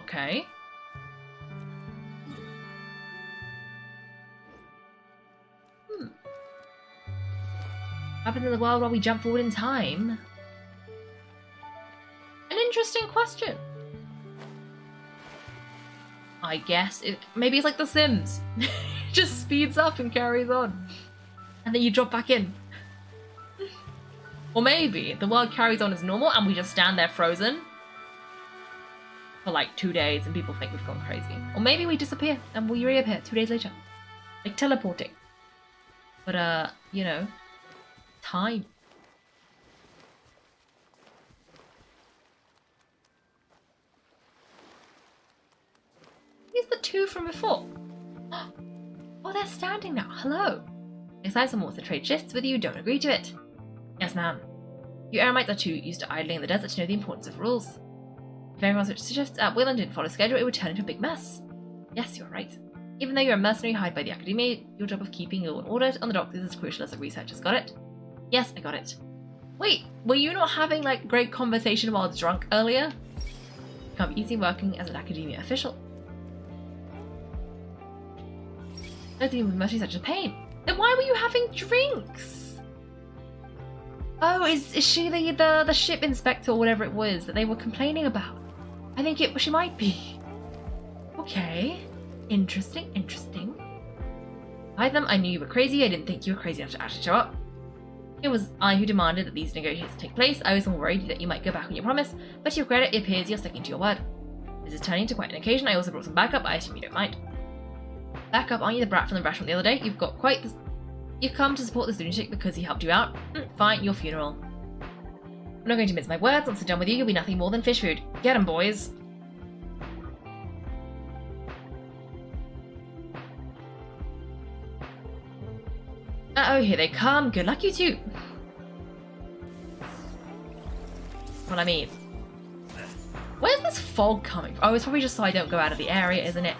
Okay. What happens in the world while we jump forward in time? An interesting question. I guess maybe it's like The Sims. It just speeds up and carries on. And then you drop back in. Or maybe the world carries on as normal and we just stand there frozen for like 2 days and people think we've gone crazy. Or maybe we disappear and we reappear 2 days later. Like teleporting. But, you know, time. Here's the 2 from before. Oh, they're standing now. Hello. Next time someone wants to trade shifts with you, don't agree to it. Yes, ma'am. You Eremites are too used to idling in the desert to know the importance of rules. If everyone switched shifts at will and didn't follow schedule, it would turn into a big mess. Yes, you're right. Even though you're a mercenary hired by the Academia, your job of keeping law and order on the docks is as crucial as the researchers. Got it? Yes, I got it. Wait, were you not having like great conversation while drunk earlier? It can't be easy working as an Academia official. I don't think it must be such a pain. Then why were you having drinks? Oh, is she the ship inspector or whatever it was that they were complaining about? I think she might be. Okay. Interesting. Alhaitham, I knew you were crazy. I didn't think you were crazy enough to actually show up. It was I who demanded that these negotiations take place. I was more worried that you might go back on your promise, but to your credit, it appears you're sticking to your word. This is turning into quite an occasion. I also brought some backup. I assume you don't mind. Backup, aren't you the brat from the restaurant the other day? You've come to support this lunatic because he helped you out? Fine, your funeral. I'm not going to mince my words. Once I'm done with you, you'll be nothing more than fish food. Get 'em, boys. Uh-oh, here they come. Good luck, you two. Well, I mean, where's this fog coming from? Oh, it's probably just so I don't go out of the area, isn't it?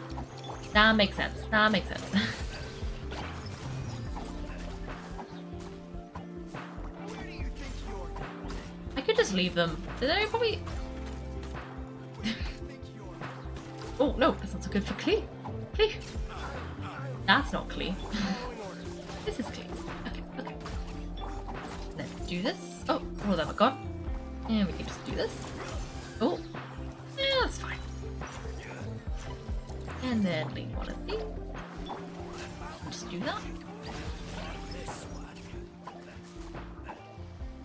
That makes sense. That makes sense. I could just leave them. They probably... Oh, no, that's not so good for Klee. Klee. That's not Klee. This is Klee. Okay. Let's do this. Oh, all of them are gone. And we can just do this. Oh, yeah, that's fine. And then leave one of these. Just do that.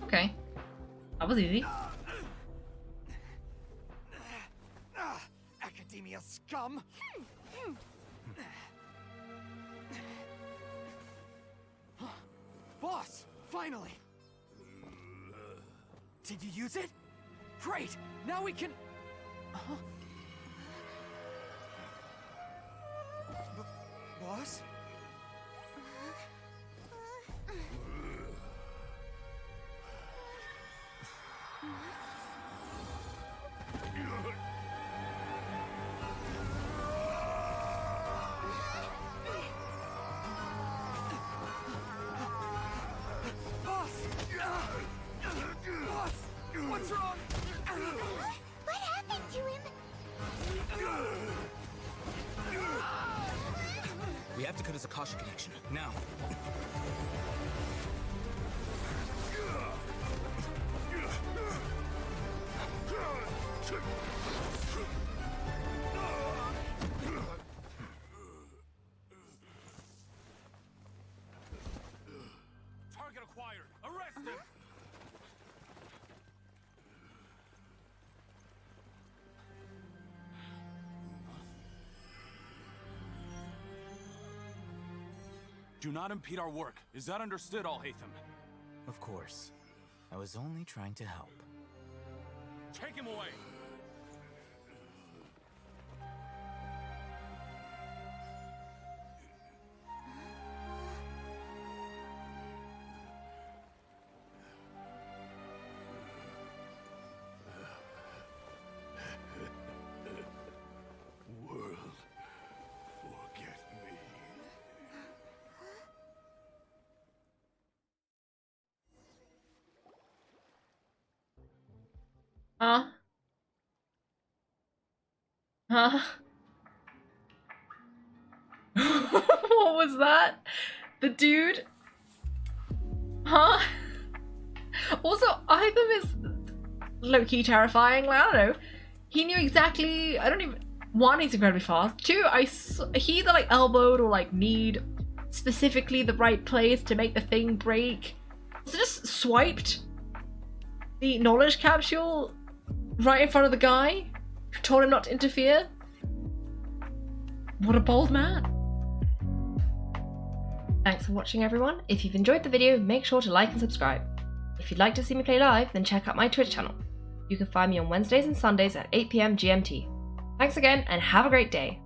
Okay. That was easy. Academia scum! Boss! Finally! Did you use it? Great! Now we can... Boss? What's wrong? What happened to him? We have to cut his Akasha connection, now. Target acquired! Arrest him! Do not impede our work. Is that understood, Alhaitham? Of course. I was only trying to help. Take him away! World, forget me. Huh? Huh? What was that? The dude? Huh? Also, Alhaitham is low-key terrifying. Like, I don't know. He knew exactly. I don't even. One, he's incredibly fast. Two, he either like elbowed or like kneed specifically the right place to make the thing break. So just swiped the knowledge capsule right in front of the guy who told him not to interfere. What a bold man. Thanks for watching, everyone. If you've enjoyed the video, make sure to like and subscribe. If you'd like to see me play live, then check out my Twitch channel. You can find me on Wednesdays and Sundays at 8 PM GMT. Thanks again, and have a great day.